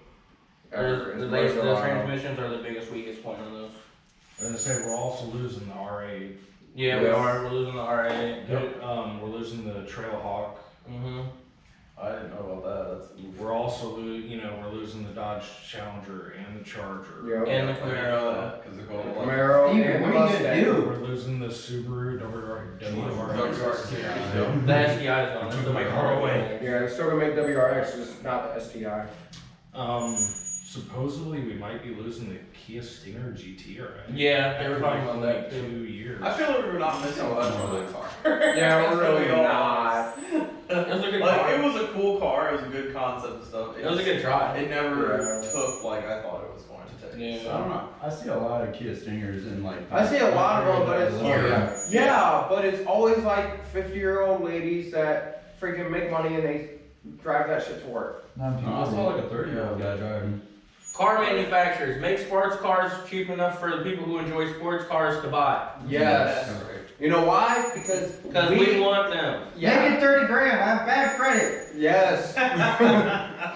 ever. The is the Murcielago. transmissions are the biggest, weakest point on those. I was gonna say, we're also losing the R8. Yeah, we Yes. are. We're losing the R8. We're losing the Trailhawk. Mm-hmm. I didn't know about that. We're also we're losing the Dodge Challenger and the Charger. Yep. And the That's Camaro. because they're going like. Camaro Steven, and what the are you gonna Mustang. do? We're losing the Subaru WRX. WRX. The STI is gone. Took my car away. Yeah, they're still gonna make WRX, just not the STI. Supposedly we might be losing the Kia Stinger GT already. Yeah, they were talking about that Like too. 2 years. I feel like we're not missing much from that car. Yeah, we're really To be honest. not. It was a good Like, car. it was a cool car, it was a good concept and stuff. It was a good try. It never Yeah. took like I thought it was going to take. Yeah. I don't know. I see a lot of Kia Stingers in like. I see a lot of them, but it's Yeah. yeah, but it's always like 50-year-old ladies that freaking make money and they drive that shit to work. Not No, I saw like a 30-year-old guy driving. Car manufacturers make sports cars cheap enough for the people who enjoy sports cars to buy. Yes. That's right. You know why? Because We want them. Make it 30 grand. I have bad credit. Yes.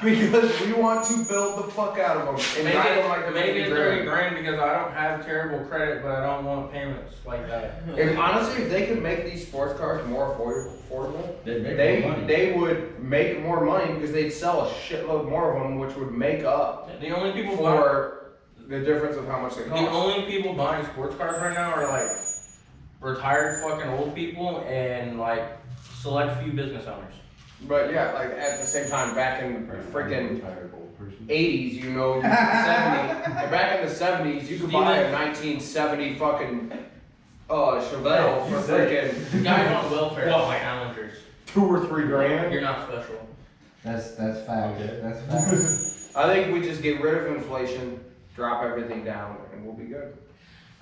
Because we want to build the fuck out of them and Make drive them like a it, make it 30 30 grand because I don't have terrible credit, but I don't want payments like that. If honestly, if they could make these sports cars more affordable, They'd make more money. they would make more money because they'd sell a shitload more of them, which would make up The only people buying, for the difference of how much they the cost. only people buying sports cars right now are like retired fucking old people and like select few business owners. But yeah, like at the same time, back in freaking Retired old person. 80s, you know, 70, back in the 70s, you could buy a 1970 fucking Chevelle You for said freaking Guys on welfare, like challengers. $2 or $3 grand. You're not special. That's fact. Okay. That's fact. I think we just get rid of inflation, drop everything down, and we'll be good.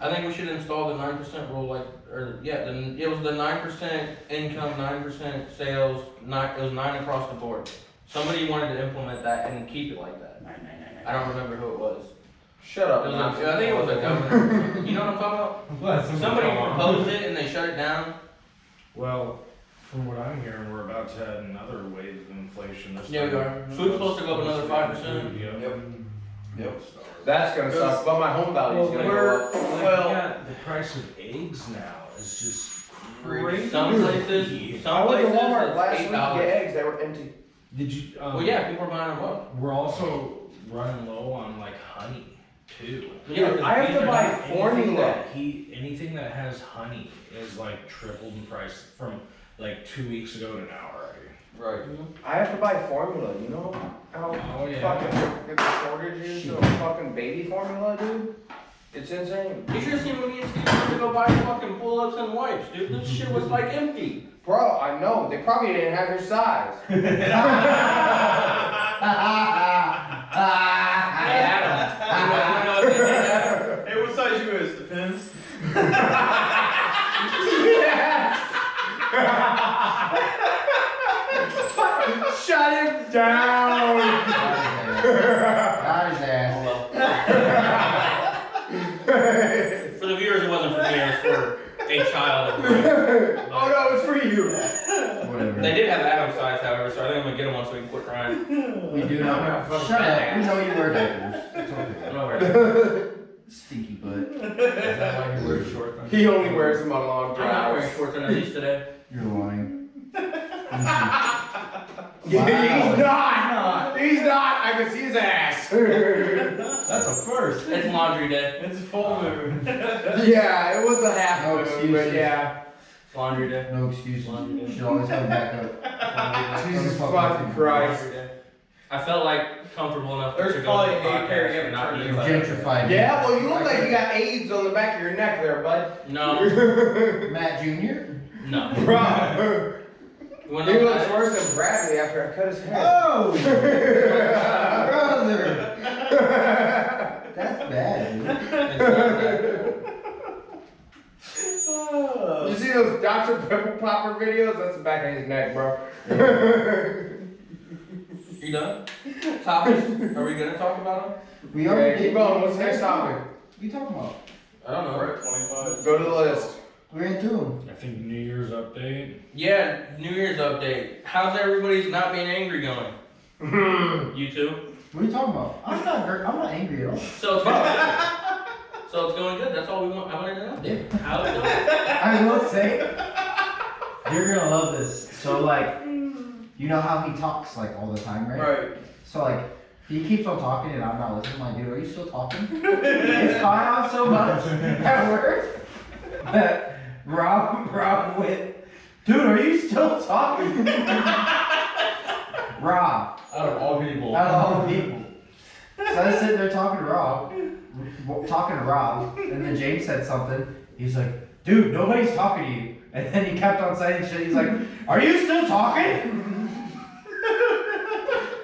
I think we should install the 9% rule, it was the 9% income, 9% sales, it was 9 across the board. Somebody wanted to implement that and keep it like that. I don't remember who it was. Shut up. It was I think it was a governor. You know what I'm talking about? Somebody proposed it and they shut it down. Well, from what I'm hearing, we're about to have another wave of inflation. This Yeah, we time. are. Food's supposed to go up another 5%. Yep. Yep. Yep. That's gonna suck, but my home value's gonna go up. Well, the price of eggs now is just crazy. Some places, I some went to places, Walmart last it's week to $8. get eggs, they were empty. Did you? Well, yeah, people are buying them up. We're also running low on like honey. too. Yeah, 'cause I have to bees are buy not- formula. Anything that has honey is like tripled in price from like 2 weeks ago to now already. Right. I have to buy formula, you know how Oh, yeah. fucking the shortage is of fucking baby formula, dude? It's insane. You should have seen when me and Steve went to go buy fucking pull-ups and wipes, dude. This shit was like empty. Bro, I know, they probably didn't have your size. Hey, Adam. You know what they did, Adam? Hey, what size you is? Depends. Shut him down! Got his ass. For the viewers, it wasn't for me, it was for a child. Oh no, it's for you. Whatever. They did have Adam's size, however, so I think I'm gonna get him one so we can quit crying. We do not. Shut up. We know you wear diapers. It's okay. I'm not wearing it. Stinky butt. Is that why you wear shorts? He only wears them on long I'm not wearing drives. shorts underneath today. You're lying. He's not! He's not! I can see his ass! That's a first. It's laundry day. It's full moon. Yeah, it was a half No moon, but excuses. yeah. It's laundry day. No excuses. You should always have a backup. Jesus fucking Christ. Laundry day. I felt like comfortable enough There's to go probably to the a pair podcast you and not haven't be You're turned gentrified. Yeah, well, you look like you got AIDS on the back of your neck there, bud. No, Matt Jr. no. Bro, You wanna he know looks what? worse than Bradley after I cut his hair. Oh! Brother! That's bad, dude. It's not that. You see those Dr. Pepper Popper videos? That's the back of his neck, bro. You done? Topics? Are we gonna talk about them? We Okay, already keep going. What's the next topic? What you talking about? I don't know. We're at 25. Go to the list. We're into them. I think New Year's update. Yeah, New Year's update. How's everybody's not being angry going? You too? What are you talking about? I'm not angry at all. So it's going good. So it's going good. That's all we want. I wanted to know. Yeah. How's it going? I will say, you're gonna love this. So like, you know how he talks like all the time, right? Right. So like, he keeps on talking and I'm not listening. I'm like, dude, are you still talking? It's caught on so much at work that Rob went, dude, are you still talking? Rob, Out of all people. out of all the people. So I was sitting there talking to Rob, and then James said something. He's like, dude, nobody's talking to you. And then he kept on saying shit. He's like, are you still talking?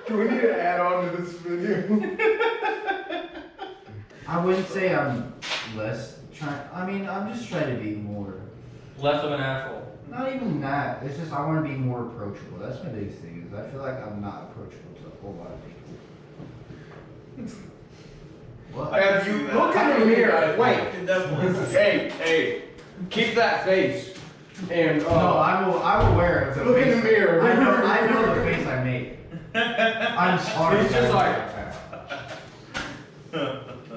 Do we need to add on to this video? I wouldn't say I'm less trying. I mean, I'm just trying to be more. Less of an asshole. Not even that. It's just I want to be more approachable. That's my biggest thing. Is I feel like I'm not approachable to a whole lot of people. What? If you look in the mirror, wait, Definitely. hey, keep that face. And No, I will wear it. With look in the mirror. I know the face I make. I'm sorry. He's just like,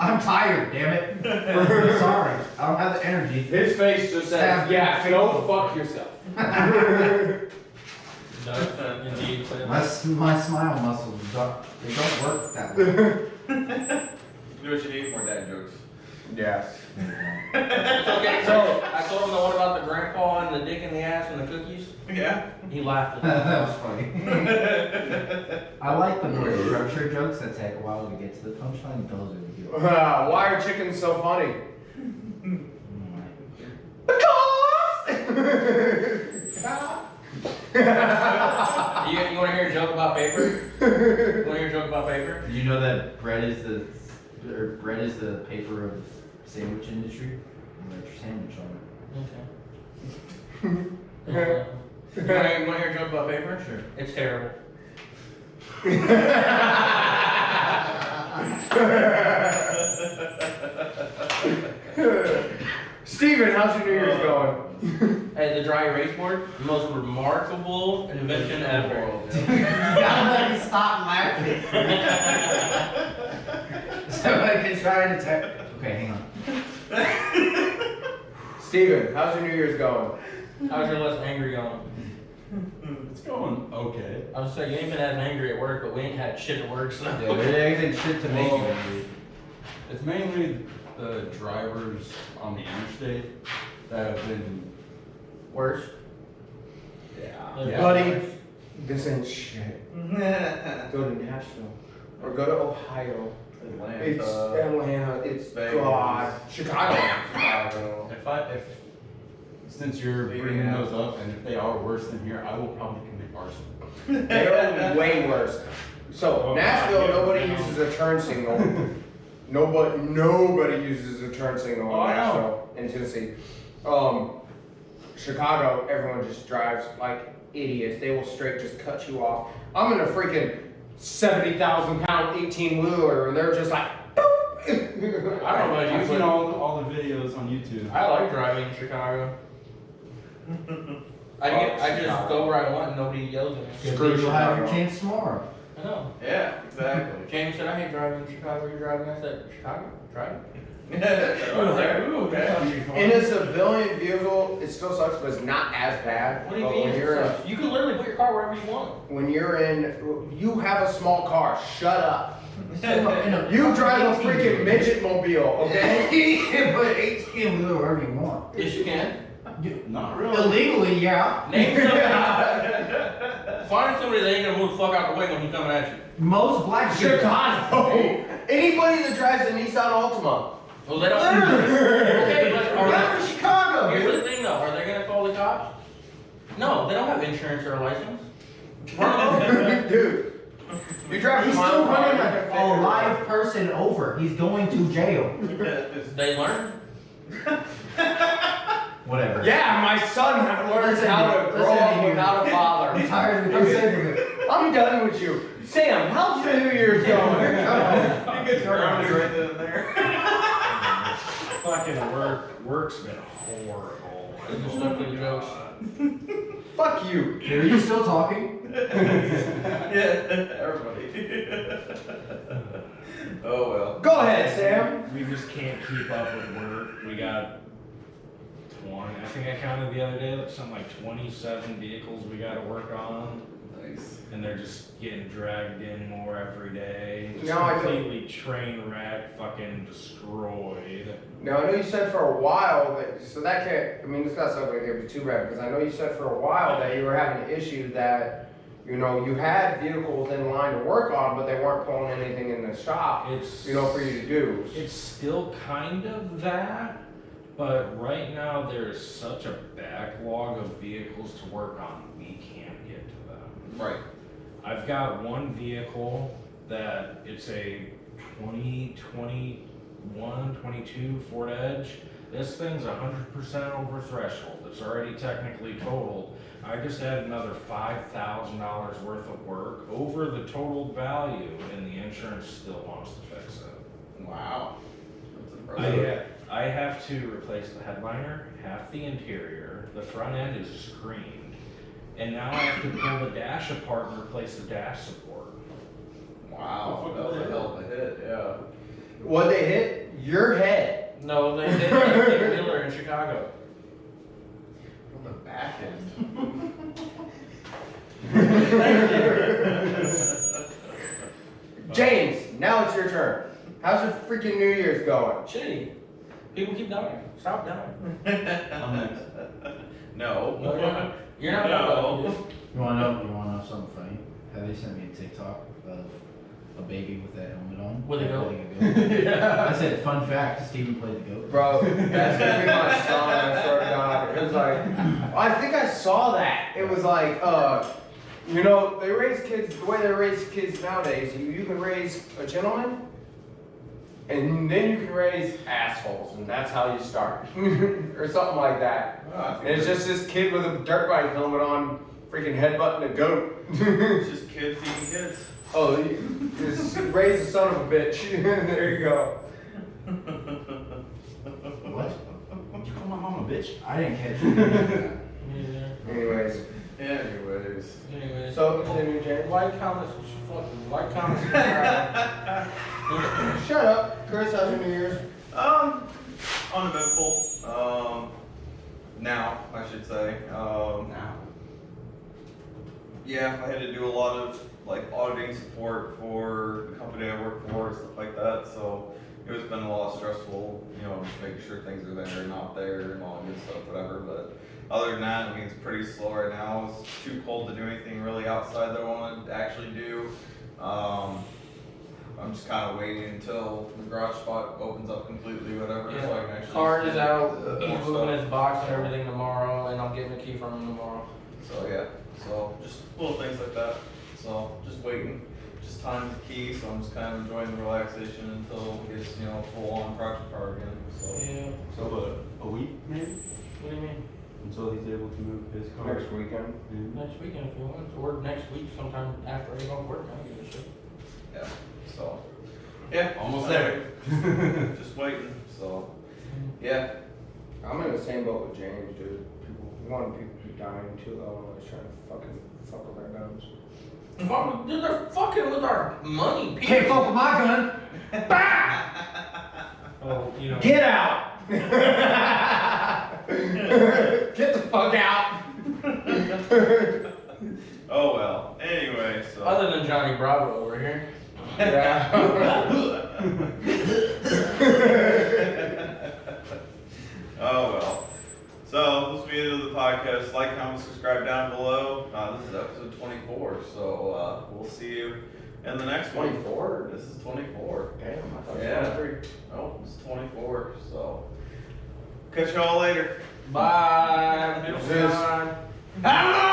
I'm tired. Damn it. I'm sorry. I don't have the energy. his face just says, Stab yeah, your go face. fuck yourself. Does indeed. My smile muscles they don't work that way. You know what you need? More dad jokes. Yes. It's okay. So I told him the one about the grandpa and the dick in the ass and the cookies. Yeah. He laughed at That that. was funny. I like the more structured jokes that take a while to get to the punchline. Those are the good. Why are chickens so funny? You want to hear a joke about paper? You want to hear a joke about paper? Did you know that bread is the paper of sandwich industry? You write your sandwich on it. Okay. You want to hear a joke about paper? Sure. It's terrible. Steven, how's your New Year's going? Hey, the dry erase board, the most remarkable invention ever. You gotta let me stop laughing. Somebody can try to tell. Okay, hang on. Steven, how's your New Year's going? How's your less angry going? It's going okay. I was saying, you ain't been as angry at work, but we ain't had shit at work, so. Yeah, there ain't shit to make you angry. It's mainly the drivers on the interstate that have been. Worse. Yeah. Buddy, this ain't shit. Go to Nashville. Or go to Ohio. It's Atlanta. It's Vegas. God. Chicago. Since you're bringing those up, and if they are worse than here, I will probably commit arson. They're way worse. So Oh, Nashville, God, yeah, nobody yeah. uses a turn signal. Nobody uses a turn signal Oh, in I know. Nashville in Tennessee. Chicago, everyone just drives like idiots. They will straight just cut you off. I'm in a freaking 70,000 pound 18 wheeler, and they're just like. I don't know about you, I've seen but all the videos on YouTube. I like driving in Chicago. I just go where I want and nobody yells at me. Good Screw thing you'll have your Chicago. chance tomorrow. I know. Yeah, exactly. James said, I hate driving in Chicago. You're driving. I said, Chicago? Driving? In a civilian vehicle, it still sucks, but it's not as bad. What do you But mean? when you're in, You can literally put your car wherever you want. when you're in, you have a small car. Shut up. In a You drive a 18 freaking midget mobile, okay? You can put 18 wheeler wherever you want. Yes, you can. Not really. Illegally, yeah. Name somebody. Find somebody that ain't gonna move the fuck out the way when he's coming at you. Most black people. Chicago. Anybody that drives a Nissan Altima. Well, they don't. Okay, but are Not they, for Chicago. here's the thing though. Are they gonna call the cops? No, they don't have insurance or a license. Run them over. Dude. You drive He's a still mile running car, a live person over. He's going to jail. They learn. Whatever. Yeah, my son learns how to grow up without a father. I'm tired of it. I'm done with you. Sam, how's the New Year's going? You get grounded right then and there. Fucking work's been horrible. Just stuck with jokes. Fuck you. Are you still talking? Yeah, everybody. Oh well. Go ahead, Sam. We just can't keep up with work. We got 20. I think I counted the other day. That's something like 27 vehicles we got to work on, Nice. and they're just getting dragged in more every day. Just No, I don't- completely train wrecked, fucking destroyed. Now, I know you said for a while that, so that can't, I mean, it's not something that can be too bad, because I know you said for a while that you were having an issue that, you know, you had vehicles in line to work on, but they weren't pulling anything in the shop, It's you know, for you to do. It's still kind of that, but right now there's such a backlog of vehicles to work on, we can't get to them. Right. I've got one vehicle that it's a 2021, 22 Ford Edge. This thing's 100% over threshold. It's already technically totaled. I just had another $5,000 worth of work over the total value, and the insurance still wants to fix it. Wow. That's impressive. I have to replace the headliner, half the interior, the front end is screened, and now I have to pull the dash apart and replace the dash support. Wow. That was a hell of a hit. Yeah. What they hit? Your head. No, they did a dealer in Chicago. On the back end. James, now it's your turn. How's your freaking New Year's going? Shitty. People keep dying. Stop dying. I'm next. No. No, you're not. You're not. No. You wanna know something funny? Have they sent me a TikTok of a baby with that helmet on? With a goat? Playing a goat? I said, fun fact, Steven played the goat. Bro, that's gonna be my son, I swear to God. It was like, I think I saw that. It was like, you know, they raise kids, the way they raise kids nowadays, you can raise a gentleman, and then you can raise assholes, and that's how you start. Or something like that. And it's just this kid with a dirt bike helmet on, freaking headbutting a goat. It's just kids eating kids. Oh, you just raise the son of a bitch. There you go. What? Did you call my mom a bitch? I didn't catch it. Anyways, Anyways. so continue, James. Like, comment, like, comment, subscribe. Shut up. Chris, how's your New Year's? Uneventful. Now, I should say. Now. Yeah, I had to do a lot of like auditing support for the company I work for and stuff like that. So it's been a lot stressful, just making sure things are there and not there and all that good stuff, whatever. But other than that, I mean, it's pretty slow right now. It's too cold to do anything really outside that I want to actually do. I'm just kind of waiting until the garage spot opens up completely, whatever, so I can actually. Card is out, more he's stuff. moving his box and everything tomorrow, and I'm getting a key from him tomorrow. So yeah, so just little things like that. So just waiting, just time to key. So I'm just kind of enjoying the relaxation until it gets full on project car again. So Yeah. So a week maybe What do you mean? until he's able to move his car. Next weekend. Yeah. Next weekend if you want, or next week sometime after I get off work, I don't give a shit. yeah, so yeah, Almost anyway, there. just waiting. So yeah, I'm in the same boat with James, dude. People keep dying. Two Illinois trying to fucking fuck with our guns. Dude, they're fucking with our money, Can't period. fuck with my gun. Oh, Get out. Get the fuck out. oh well. Anyway, so Other than Johnny Bravo over here. Yeah. oh well. So this will be the end of the podcast. Like, comment, subscribe down below. This is episode 24. So we'll see you in the next one. 24? This is 24. Damn, I thought Yeah. it was 23. Oh, it's 24. So catch y'all later. Bye. Have a beautiful This- time.